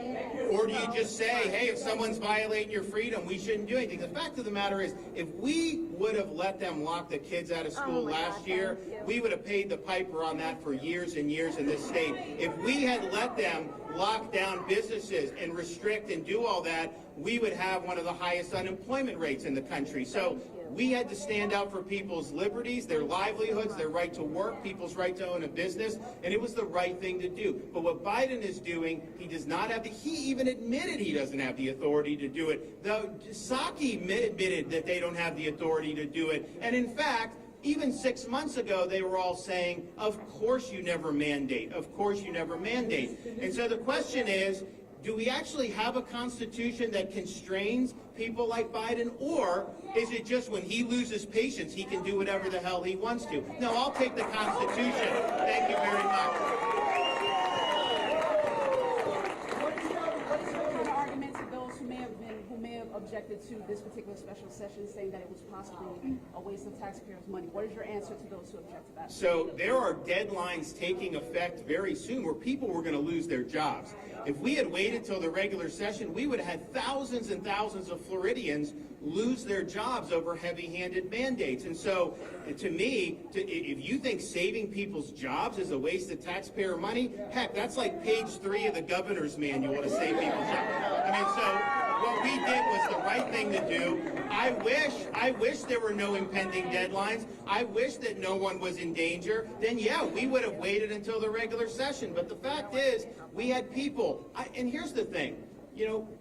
Or do you just say, hey, if someone's violating your freedom, we shouldn't do anything? The fact of the matter is, if we would have let them lock the kids out of school last year, we would have paid the piper on that for years and years in this state. If we had let them lock down businesses and restrict and do all that, we would have one of the highest unemployment rates in the country. So we had to stand out for people's liberties, their livelihoods, their right to work, people's right to own a business, and it was the right thing to do. But what Biden is doing, he does not have he even admitted he doesn't have the authority to do it. Psaki admitted that they don't have the authority to do it. And in fact, even 6 months ago, they were all saying, of course you never mandate. Of course you never mandate. And so the question is, do we actually have a constitution that constrains people like Biden, or is it just when he loses patience, he can do whatever the hell he wants to? No, I'll take the Constitution. Thank you very much. What is the argument to those who may have objected to this particular special session, saying that it was possibly a waste of taxpayers' money? What is your answer to those who object to that? So there are deadlines taking effect very soon where people were going to lose their jobs. If we had waited till the regular session, we would have had thousands and thousands of Floridians lose their jobs over heavy-handed mandates. And so, to me, if you think saving people's jobs is a waste of taxpayer money, heck, that's like page 3 of the governor's manual to save people's jobs. I mean, so what we did was the right thing to do. I wish there were no impending deadlines. I wish that no one was in danger. Then, yeah, we would have waited until the regular session. But the fact is, we had people. And here's the thing.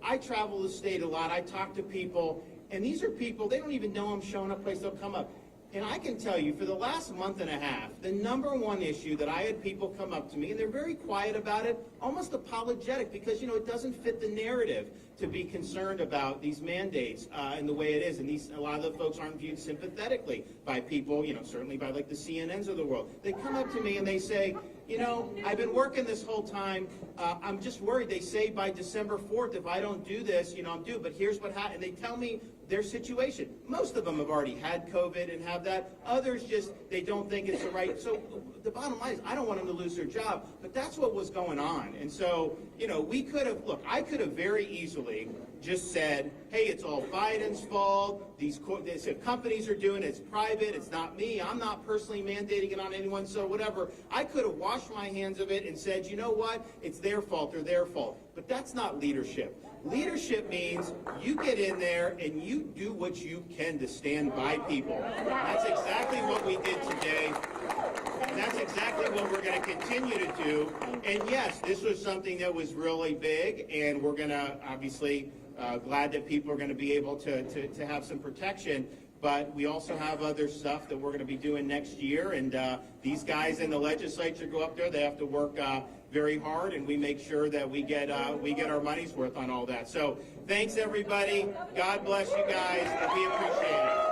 I travel the state a lot. I talk to people. And these are people, they don't even know I'm showing up place, they'll come up. And I can tell you, for the last month and a half, the number one issue that I had people come up to me, and they're very quiet about it, almost apologetic, because, it doesn't fit the narrative to be concerned about these mandates and the way it is. And a lot of the folks aren't viewed sympathetically by people, certainly by like the CNNs of the world. They come up to me and they say, I've been working this whole time. I'm just worried. They say by December 4th, if I don't do this, I'm due. But here's what happened. And they tell me their situation. Most of them have already had COVID and have that. Others just, they don't think it's the right. So the bottom line is, I don't want them to lose their job, but that's what was going on. And so, you know, we could have, look, I could have very easily just said, hey, it's all Biden's fault. These companies are doing it. It's private. It's not me. I'm not personally mandating it on anyone. So whatever. I could have washed my hands of it and said, you know what? It's their fault. They're their fault. But that's not leadership. Leadership means you get in there and you do what you can to stand by people. That's exactly what we did today. That's exactly what we're going to continue to do. And yes, this was something that was really big, and we're going to obviously glad that people are going to be able to have some protection. But we also have other stuff that we're going to be doing next year. And these guys in the legislature go up there. They have to work very hard, and we make sure that we get our money's worth on all that. So thanks, everybody. God bless you guys, and we appreciate it.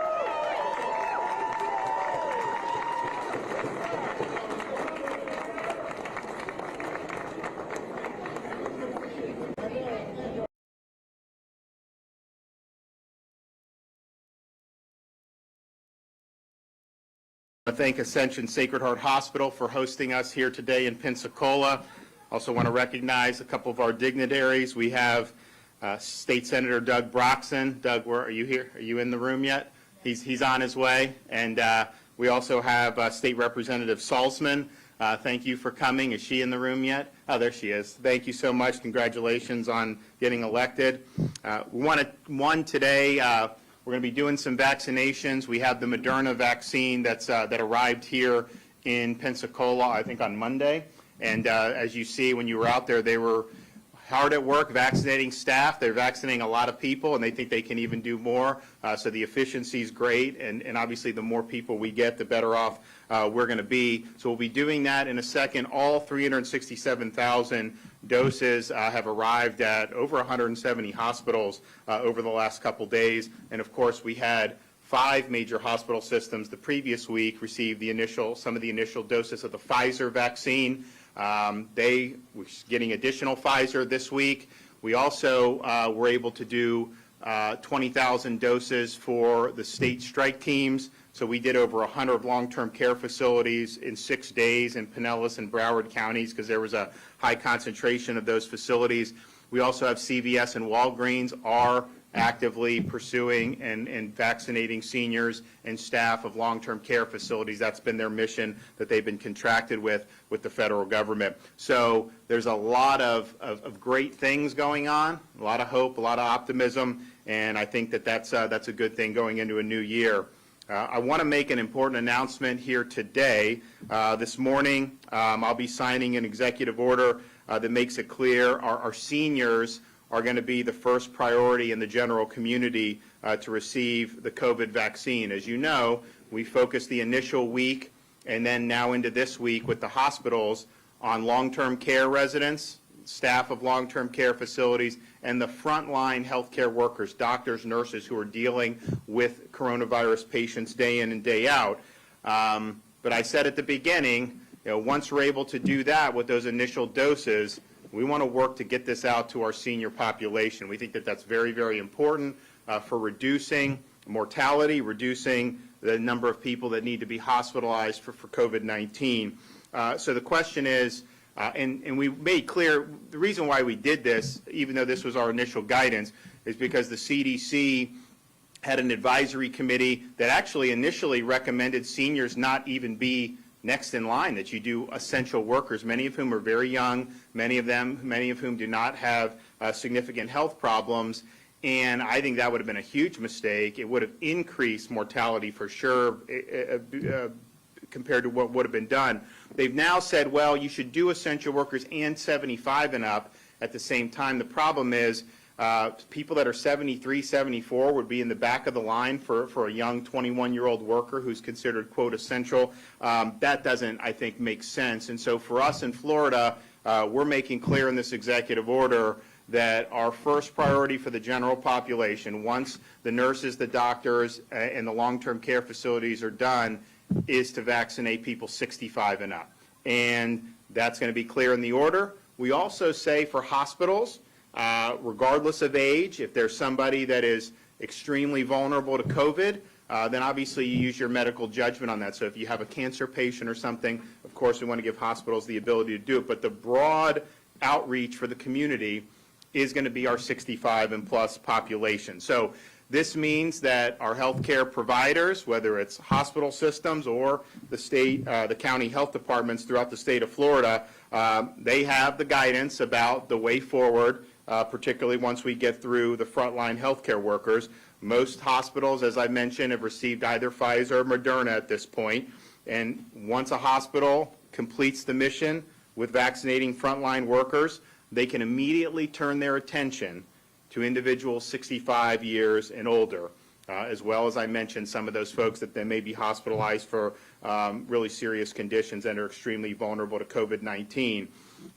I thank Ascension Sacred Heart Hospital for hosting us here today in Pensacola. Also want to recognize a couple of our dignitaries. We have State Senator Doug Broxson. Doug, where are you here? Are you in the room yet? He's on his way. And we also have State Representative Salzman. Thank you for coming. Is she in the room yet? Oh, there she is. Thank you so much. Congratulations on getting elected. We want today. We're going to be doing some vaccinations. We have the Moderna vaccine that arrived here in Pensacola, I think, on Monday. And as you see, when you were out there, they were hard at work vaccinating staff. They're vaccinating a lot of people, and they think they can even do more. So the efficiency is great, and obviously the more people we get, the better off we're going to be. So we'll be doing that in a second. All 367,000 doses have arrived at over 170 hospitals over the last couple days. And of course, we had 5 major hospital systems the previous week receive some of the initial doses of the Pfizer vaccine. They were getting additional Pfizer this week. We also were able to do 20,000 doses for the state strike teams. So we did over 100 long-term care facilities in 6 days in Pinellas and Broward counties because there was a high concentration of those facilities. We also have CVS and Walgreens are actively pursuing and vaccinating seniors and staff of long-term care facilities. That's been their mission that they've been contracted with the federal government. So there's a lot of great things going on, a lot of hope, a lot of optimism, and I think that's a good thing going into a new year. I want to make an important announcement here today. This morning, I'll be signing an executive order that makes it clear our seniors are going to be the first priority in the general community to receive the COVID vaccine. As you know, we focused the initial week and then now into this week with the hospitals on long-term care residents, staff of long-term care facilities, and the frontline healthcare workers, doctors, nurses who are dealing with coronavirus patients day in and day out. But I said at the beginning, once we're able to do that with those initial doses, we want to work to get this out to our senior population. We think that that's very, very important for reducing mortality, reducing the number of people that need to be hospitalized for COVID-19. So the question is, and we made clear the reason why we did this, even though this was our initial guidance, is because the CDC had an advisory committee that actually initially recommended seniors not even be next in line, that you do essential workers, many of whom are very young, many of whom do not have significant health problems. And I think that would have been a huge mistake. It would have increased mortality for sure compared to what would have been done. They've now said, well, you should do essential workers and 75 and up at the same time. The problem is people that are 73, 74 would be in the back of the line for a young 21-year-old worker who's considered, quote, essential. That doesn't, I think, make sense. And so for us in Florida, we're making clear in this executive order that our first priority for the general population, once the nurses, the doctors, and the long-term care facilities are done, is to vaccinate people 65 and up. And that's going to be clear in the order. We also say for hospitals, regardless of age, if there's somebody that is extremely vulnerable to COVID, then obviously you use your medical judgment on that. So if you have a cancer patient or something, of course we want to give hospitals the ability to do it. But the broad outreach for the community is going to be our 65 and plus population. So this means that our healthcare providers, whether it's hospital systems or the state, the county health departments throughout the state of Florida, they have the guidance about the way forward, particularly once we get through the frontline healthcare workers. Most hospitals, as I mentioned, have received either Pfizer or Moderna at this point. And once a hospital completes the mission with vaccinating frontline workers, they can immediately turn their attention to individuals 65 years and older, as well as I mentioned some of those folks that they may be hospitalized for really serious conditions and are extremely vulnerable to COVID-19.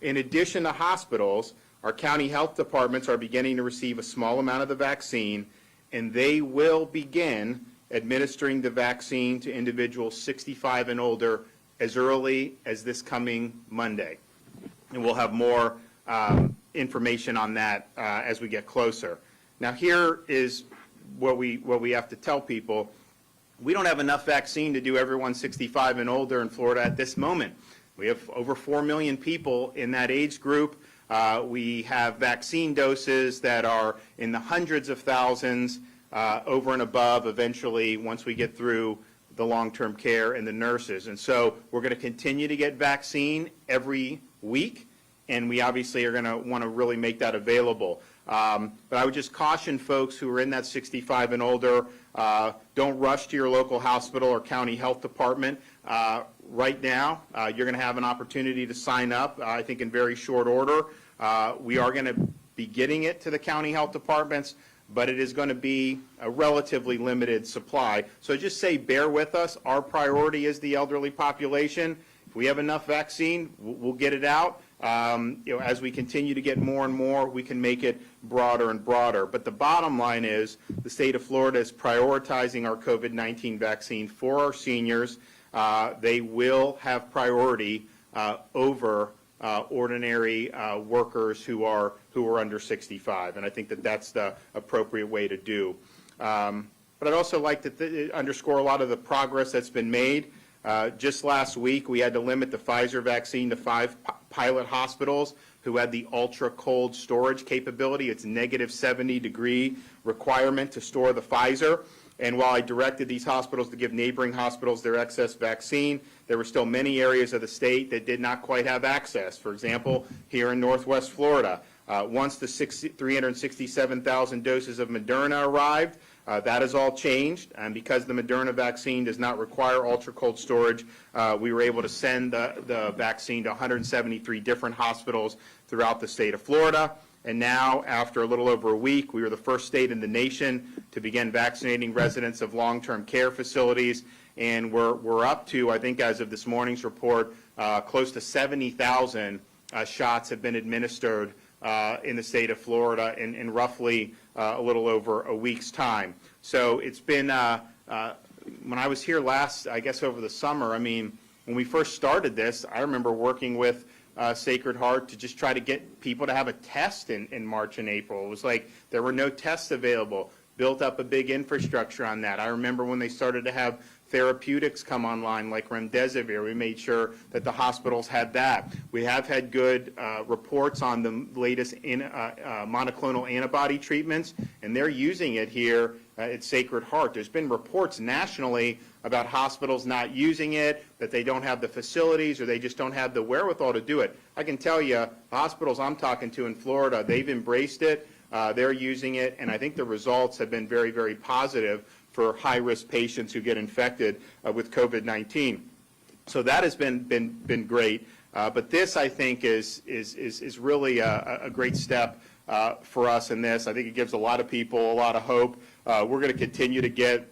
In addition to hospitals, our county health departments are beginning to receive a small amount of the vaccine, and they will begin administering the vaccine to individuals 65 and older as early as this coming Monday. And we'll have more information on that as we get closer. Now here is what we have to tell people. We don't have enough vaccine to do everyone 65 and older in Florida at this moment. We have over 4 million people in that age group. We have vaccine doses that are in the hundreds of thousands over and above eventually once we get through the long-term care and the nurses. And so we're going to continue to get vaccine every week, and we obviously are going to want to really make that available. But I would just caution folks who are in that 65 and older, don't rush to your local hospital or county health department. Right now, you're going to have an opportunity to sign up, I think in very short order. We are going to be getting it to the county health departments, but it is going to be a relatively limited supply. So just say bear with us. Our priority is the elderly population. If we have enough vaccine, we'll get it out. As we continue to get more and more, we can make it broader and broader. But the bottom line is the state of Florida is prioritizing our COVID-19 vaccine for our seniors. They will have priority over ordinary workers who are under 65, and I think that that's the appropriate way to do. But I'd also like to underscore a lot of the progress that's been made. Just last week, we had to limit the Pfizer vaccine to 5 pilot hospitals who had the ultra-cold storage capability. It's -70-degree requirement to store the Pfizer. And while I directed these hospitals to give neighboring hospitals their excess vaccine, there were still many areas of the state that did not quite have access. For example, here in Northwest Florida, once the 367,000 doses of Moderna arrived, that has all changed, and because the Moderna vaccine does not require ultra-cold storage, we were able to send the vaccine to 173 different hospitals throughout the state of Florida. And now, after a little over a week, we were the first state in the nation to begin vaccinating residents of long-term care facilities, and we're up to, I think as of this morning's report, close to 70,000 shots have been administered in the state of Florida in roughly a little over a week's time. So it's been, when I was here last, I guess over the summer, I mean, when we first started this, I remember working with Sacred Heart to just try to get people to have a test in March and April. It was like there were no tests available. Built up a big infrastructure on that. I remember when they started to have therapeutics come online like remdesivir. We made sure that the hospitals had that. We have had good reports on the latest monoclonal antibody treatments, and they're using it here at Sacred Heart. There's been reports nationally about hospitals not using it, that they don't have the facilities or they just don't have the wherewithal to do it. I can tell you, the hospitals I'm talking to in Florida, they've embraced it. They're using it, and I think the results have been very, very positive for high-risk patients who get infected with COVID-19. So that has been great. But this, I think, is really a great step for us in this. I think it gives a lot of people a lot of hope. We're going to continue to get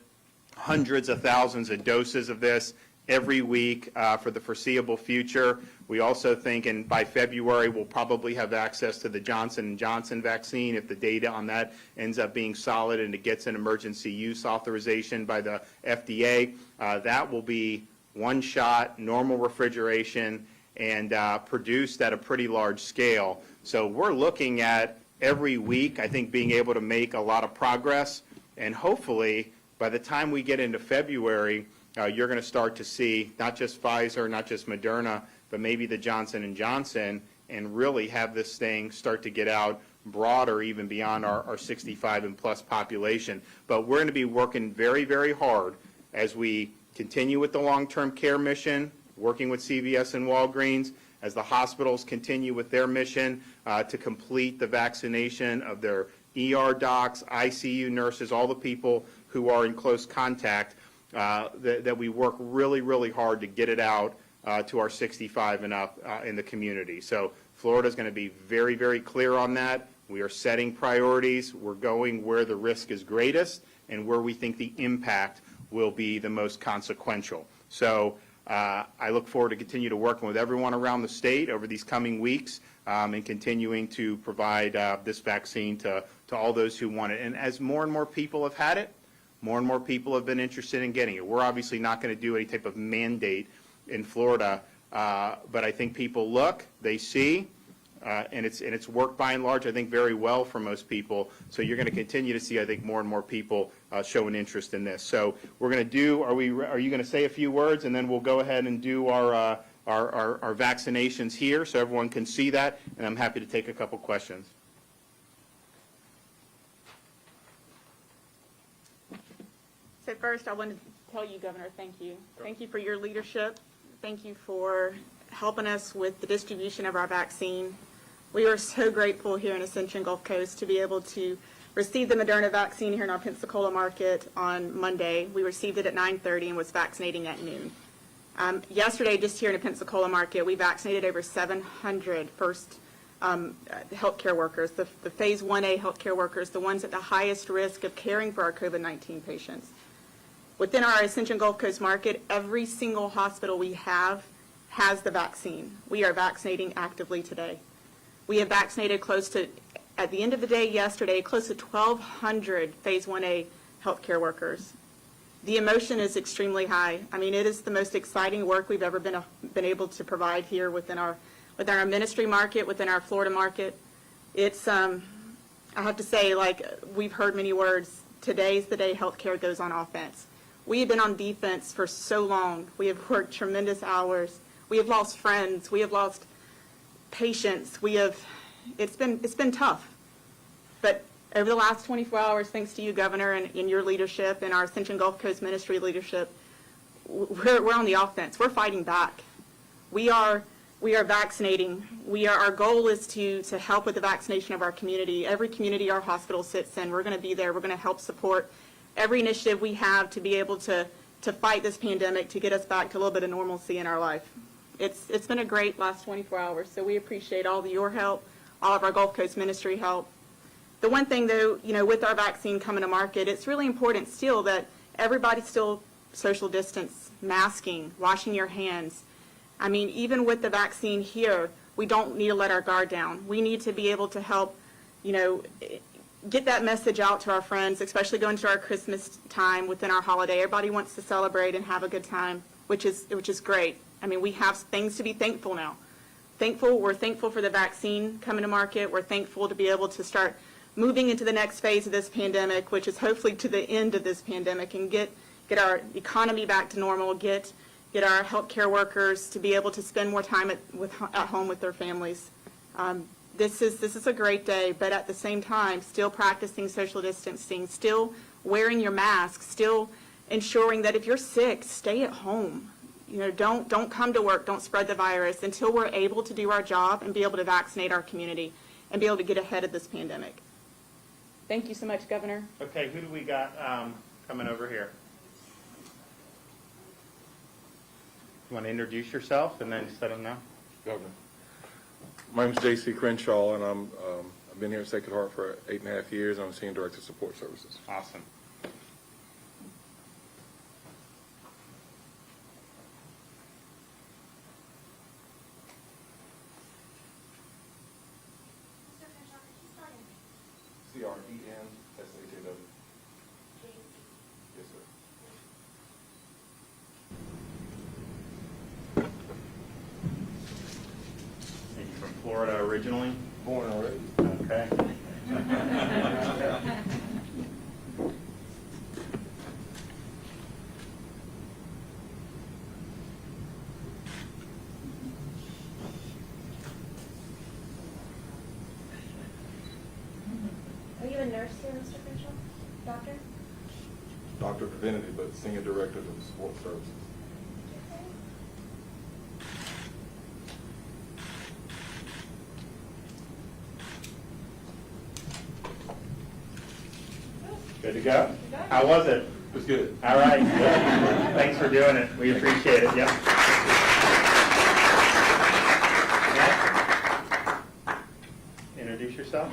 hundreds of thousands of doses of this every week for the foreseeable future. We also think, and by February, we'll probably have access to the Johnson & Johnson vaccine if the data on that ends up being solid and it gets an emergency use authorization by the FDA. That will be one shot, normal refrigeration, and produced at a pretty large scale. So we're looking at every week, I think, being able to make a lot of progress. And hopefully, by the time we get into February, you're going to start to see not just Pfizer, not just Moderna, but maybe the Johnson & Johnson, and really have this thing start to get out broader, even beyond our 65 and plus population. But we're going to be working very, very hard as we continue with the long-term care mission, working with CVS and Walgreens, as the hospitals continue with their mission to complete the vaccination of their ER docs, ICU nurses, all the people who are in close contact, that we work really, really hard to get it out to our 65 and up in the community. So Florida is going to be very, very clear on that. We are setting priorities. We're going where the risk is greatest and where we think the impact will be the most consequential. So I look forward to continue to working with everyone around the state over these coming weeks and continuing to provide this vaccine to all those who want it. And as more and more people have had it, more and more people have been interested in getting it. We're obviously not going to do any type of mandate in Florida, but I think people look, they see, and it's worked by and large, I think, very well for most people. So you're going to continue to see, I think, more and more people show an interest in this. So we're going to do. Are you going to say a few words, and then we'll go ahead and do our vaccinations here, so everyone can see that, and I'm happy to take a couple questions. So first, I want to tell you, Governor, thank you. Thank you for your leadership. Thank you for helping us with the distribution of our vaccine. We are so grateful here in Ascension Gulf Coast to be able to receive the Moderna vaccine here in our Pensacola market on Monday. We received it at 9:30 and was vaccinating at noon. Yesterday, just here in the Pensacola market, we vaccinated over 700 first healthcare workers, the phase 1A healthcare workers, the ones at the highest risk of caring for our COVID-19 patients. Within our Ascension Gulf Coast market, every single hospital we have has the vaccine. We are vaccinating actively today. We have vaccinated close to, at the end of the day yesterday, close to 1,200 phase 1A healthcare workers. The emotion is extremely high. I mean, it is the most exciting work we've ever been able to provide here within our ministry market, within our Florida market. It's, I have to say, like we've heard many words, today's the day healthcare goes on offense. We have been on defense for so long. We have worked tremendous hours. We have lost friends. We have lost patients. It's been tough. But over the last 24 hours, thanks to you, Governor, and in your leadership and our Ascension Gulf Coast Ministry leadership, we're on the offense. We're fighting back. We are vaccinating. Our goal is to help with the vaccination of our community. Every community our hospital sits in, we're going to be there. We're going to help support every initiative we have to be able to fight this pandemic, to get us back to a little bit of normalcy in our life. It's been a great last 24 hours, so we appreciate all of your help, all of our Gulf Coast Ministry help. The one thing, though, with our vaccine coming to market, it's really important still that everybody still social distance, masking, washing your hands. I mean, even with the vaccine here, we don't need to let our guard down. We need to be able to help, get that message out to our friends, especially going to our Christmas time within our holiday. Everybody wants to celebrate and have a good time, which is great. I mean, we have things to be thankful now. We're thankful for the vaccine coming to market. We're thankful to be able to start moving into the next phase of this pandemic, which is hopefully to the end of this pandemic, and get our economy back to normal, get our healthcare workers to be able to spend more time at home with their families. This is a great day, but at the same time, still practicing social distancing, still wearing your mask, still ensuring that if you're sick, stay at home. Don't come to work, don't spread the virus until we're able to do our job and be able to vaccinate our community and be able to get ahead of this pandemic. Thank you so much, Governor. Okay, who do we got coming over here? You want to introduce yourself and then just let them know? Governor. My name is J.C. Crenshaw, and I've been here at Sacred Heart for 8.5 years. I'm Senior Director of Support Services. Awesome. C-R-E-N-S-H-A-W. Yes, sir. And you're from Florida originally? Born already. Okay. Preventative, but Senior Director of Support Services. Good to go? How was it? It was good. All right. Thanks for doing it. We appreciate it. Yep. Introduce yourself.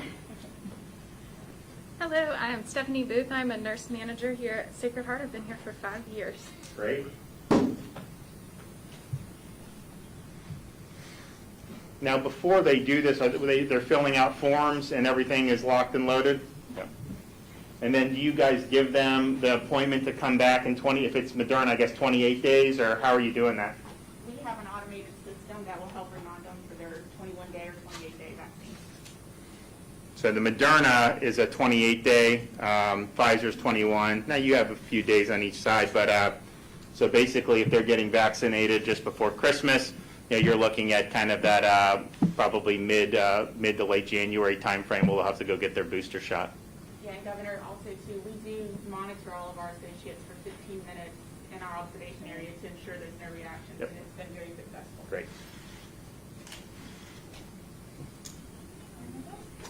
Hello, I'm Stephanie Booth. I'm a nurse manager here at Sacred Heart. I've been here for 5 years. Great. Now, before they do this, they're filling out forms and everything is locked and loaded? Yeah. And then do you guys give them the appointment to come back in if it's Moderna, I guess 28 days, or how are you doing that? We have an automated system that will help remind them for their 21-day or 28-day vaccine. So the Moderna is a 28-day, Pfizer's 21. Now you have a few days on each side, but so basically if they're getting vaccinated just before Christmas, you're looking at kind of that probably mid to late January timeframe. We'll have to go get their booster shot. Yeah, and Governor, also too, we do monitor all of our associates for 15 minutes in our observation area to ensure there's no reactions, Yep. and it's been very successful. Great.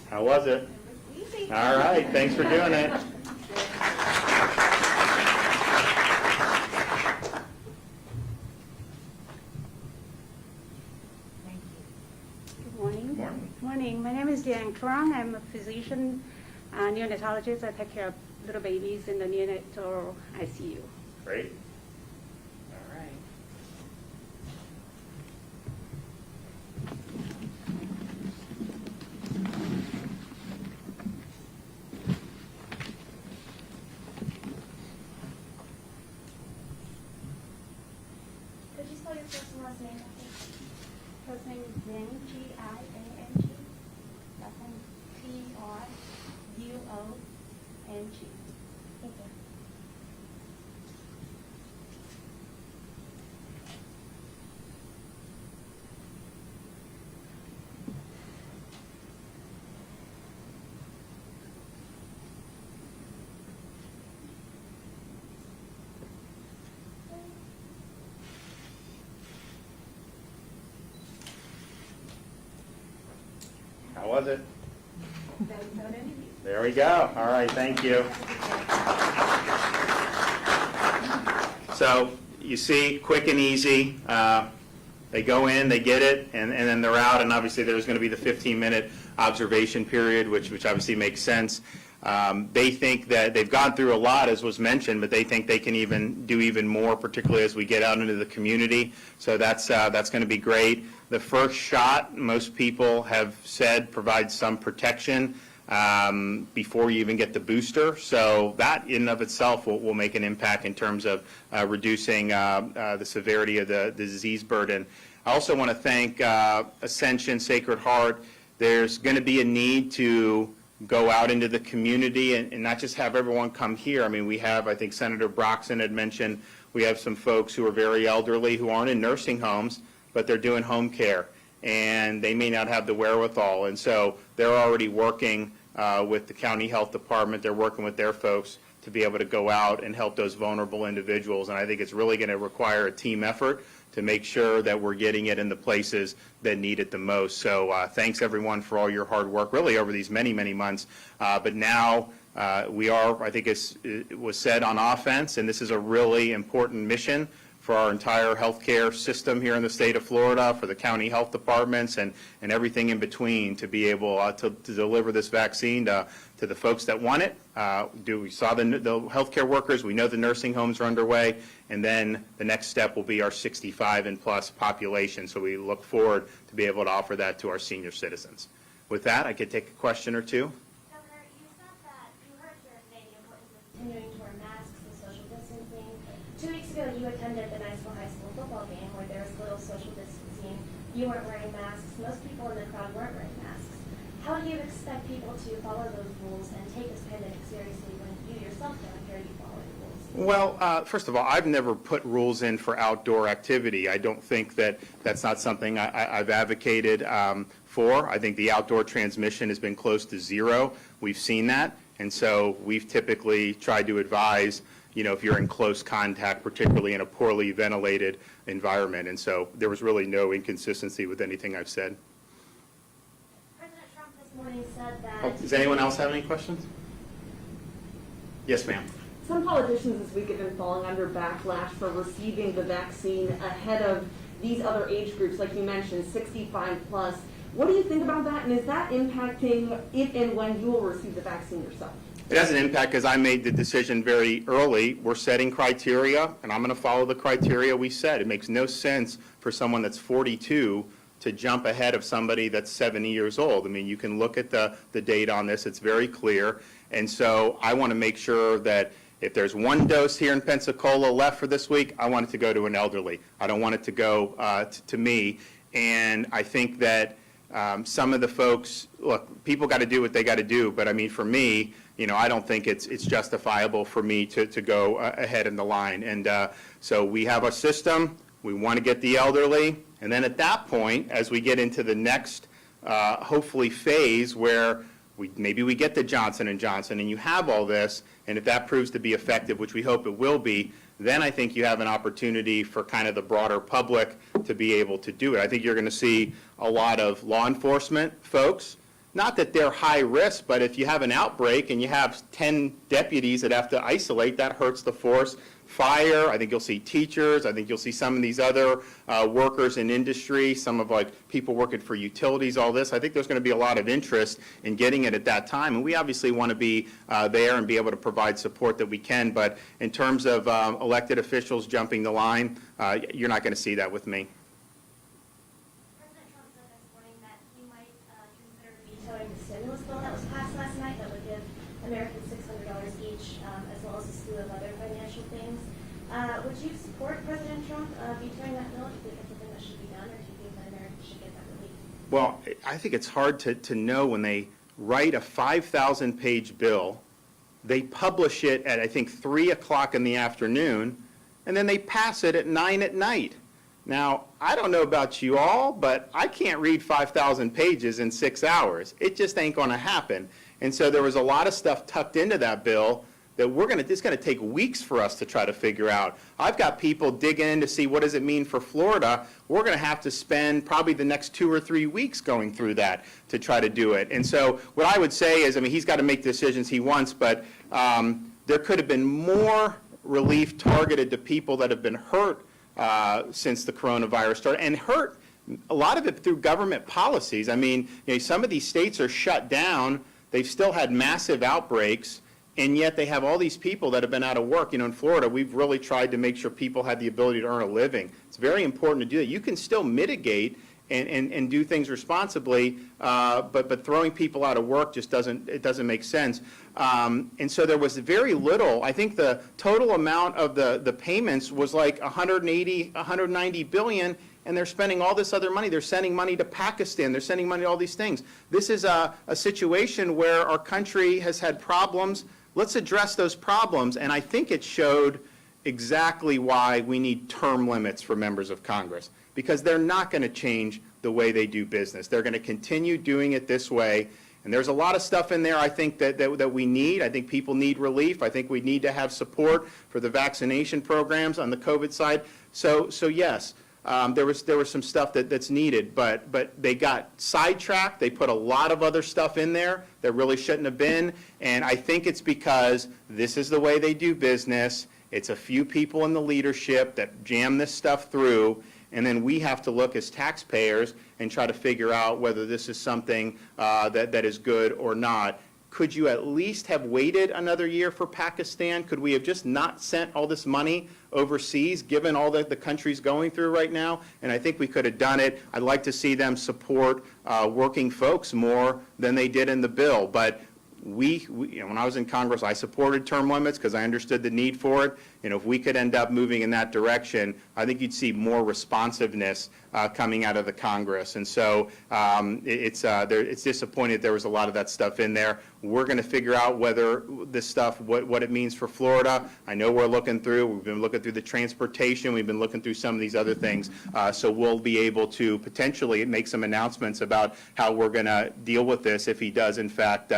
How was it? All right, thanks for doing it. Good morning. Good morning. Morning. My name is Diane Truong. I'm a physician, neonatologist. I take care of little babies in the neonatal ICU. Great. All right. Could you spell your first and last name? First name is Diane, G-I-A-N-G. Last name T-R-U-O-N-G. Thank you. How was it? There we go. All right, thank you. So you see, quick and easy. They go in, they get it, and then they're out. And obviously there's going to be the 15-minute observation period, which obviously makes sense. They think that they've gone through a lot, as was mentioned, but they think they can do even more, particularly as we get out into the community. So that's going to be great. The first shot, most people have said, provides some protection before you even get the booster. So that in and of itself will make an impact in terms of reducing the severity of the disease burden. I also want to thank Ascension, Sacred Heart. There's going to be a need to go out into the community and not just have everyone come here. I mean, we have, I think Senator Broxson had mentioned, we have some folks who are very elderly who aren't in nursing homes, but they're doing home care, and they may not have the wherewithal. And so they're already working with the county health department. They're working with their folks to be able to go out and help those vulnerable individuals. And I think it's really going to require a team effort to make sure that we're getting it in the places that need it the most. So thanks everyone for all your hard work, really over these many, many months. But now we are, I think it was said, on offense, and this is a really important mission for our entire healthcare system here in the state of Florida, for the county health departments and everything in between, to be able to deliver this vaccine to the folks that want it. We saw the healthcare workers. We know the nursing homes are underway. And then the next step will be our 65 and plus population. So we look forward to be able to offer that to our senior citizens. With that, I could take a question or two. Governor, you said that you heard here today the importance of continuing to wear masks and social distancing. 2 weeks ago, you attended the Niceville High School football game where there was little social distancing. You weren't wearing masks. Most people in the crowd weren't wearing masks. How do you expect people to follow those rules and take this pandemic seriously when you yourself don't hear you following rules? Well, first of all, I've never put rules in for outdoor activity. I don't think that's not something I've advocated for. I think the outdoor transmission has been close to zero. We've seen that. And so we've typically tried to advise if you're in close contact, particularly in a poorly ventilated environment. And so there was really no inconsistency with anything I've said. President Trump this morning said that... Oh, does anyone else have any questions? Yes, ma'am. Some politicians this week have been falling under backlash for receiving the vaccine ahead of these other age groups, like you mentioned, 65 plus. What do you think about that, and is that impacting if and when you will receive the vaccine yourself? It has an impact because I made the decision very early. We're setting criteria, and I'm going to follow the criteria we set. It makes no sense for someone that's 42 to jump ahead of somebody that's 70 years old. I mean, you can look at the data on this. It's very clear. And so I want to make sure that if there's one dose here in Pensacola left for this week, I want it to go to an elderly. I don't want it to go to me. And I think that some of the folks, look, people got to do what they got to do. But I mean, for me, I don't think it's justifiable for me to go ahead in the line. And so we have a system. We want to get the elderly. And then at that point, as we get into the next, hopefully, phase where maybe we get the Johnson & Johnson and you have all this, and if that proves to be effective, which we hope it will be, then I think you have an opportunity for kind of the broader public to be able to do it. I think you're going to see a lot of law enforcement folks, not that they're high risk, but if you have an outbreak and you have 10 deputies that have to isolate, that hurts the force. Fire, I think you'll see teachers, I think you'll see some of these other workers in industry, some of people working for utilities, all this. I think there's going to be a lot of interest in getting it at that time, and we obviously want to be there and be able to provide support that we can, but in terms of elected officials jumping the line, you're not going to see that with me. President Trump said this morning that he might consider vetoing the stimulus bill that was passed last night that would give Americans $600 each, as well as a slew of other financial things. Would you support President Trump vetoing that bill? Do you think it's something that should be done, or do you think that Americans should get that relief? Well, I think it's hard to know when they write a 5,000-page bill, they publish it at, I think, 3 o'clock in the afternoon, and then they pass it at 9 at night. Now, I don't know about you all, but I can't read 5,000 pages in 6 hours. It just ain't going to happen. And so there was a lot of stuff tucked into that bill that it's going to take weeks for us to try to figure out. I've got people digging in to see what does it mean for Florida. We're going to have to spend probably the next 2 or 3 weeks going through that to try to do it. And so what I would say is, I mean, he's got to make the decisions he wants, but there could have been more relief targeted to people that have been hurt since the coronavirus started, and hurt a lot of it through government policies. I mean, some of these states are shut down. They've still had massive outbreaks, and yet they have all these people that have been out of work. In Florida, we've really tried to make sure people have the ability to earn a living. It's very important to do that. You can still mitigate and do things responsibly, but throwing people out of work just doesn't make sense. And so there was very little. I think the total amount of the payments was like 190 billion, and they're spending all this other money. They're sending money to Pakistan. They're sending money to all these things. This is a situation where our country has had problems. Let's address those problems, and I think it showed exactly why we need term limits for members of Congress, because they're not going to change the way they do business. They're going to continue doing it this way, and there's a lot of stuff in there I think that we need. I think people need relief. I think we need to have support for the vaccination programs on the COVID side. So yes. There was some stuff that's needed, but they got sidetracked. They put a lot of other stuff in there that really shouldn't have been, and I think it's because this is the way they do business. It's a few people in the leadership that jam this stuff through, and then we have to look as taxpayers and try to figure out whether this is something that is good or not. Could you at least have waited another year for Pakistan? Could we have just not sent all this money overseas, given all that the country's going through right now? And I think we could have done it. I'd like to see them support working folks more than they did in the bill. But when I was in Congress, I supported term limits because I understood the need for it. if we could end up moving in that direction, I think you'd see more responsiveness coming out of the Congress. And so it's disappointed there was a lot of that stuff in there. We're going to figure out whether this stuff, what it means for Florida. I know we've been looking through the transportation, we've been looking through some of these other things. So we'll be able to potentially make some announcements about how we're going to deal with this if he does, in fact,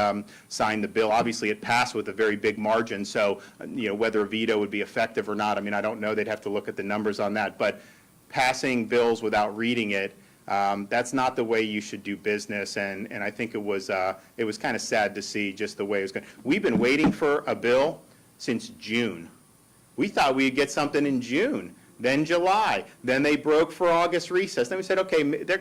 sign the bill. Obviously, it passed with a very big margin, so whether a veto would be effective or not, I mean, I don't know. They'd have to look at the numbers on that. But passing bills without reading it, that's not the way you should do business, and I think it was kind of sad to see just the way it was going. We've been waiting for a bill since June. We thought we'd get something in June, then July, then they broke for August recess. Then we said, okay, they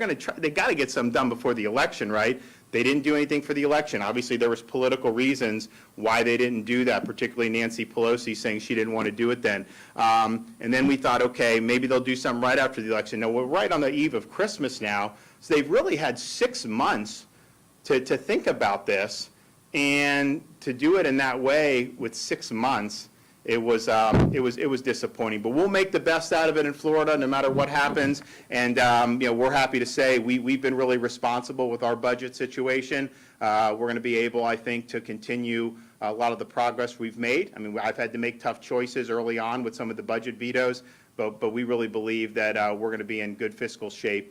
got to get something done before the election, right? They didn't do anything for the election. Obviously, there was political reasons why they didn't do that, particularly Nancy Pelosi saying she didn't want to do it then. And then we thought, okay, maybe they'll do something right after the election. No, we're right on the eve of Christmas now, so they've really had 6 months to think about this, and to do it in that way with 6 months, it was disappointing. But we'll make the best out of it in Florida, no matter what happens. And we're happy to say we've been really responsible with our budget situation. We're going to be able, I think, to continue a lot of the progress we've made. I mean, I've had to make tough choices early on with some of the budget vetoes, but we really believe that we're going to be in good fiscal shape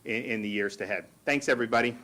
in the years ahead. Thanks, everybody.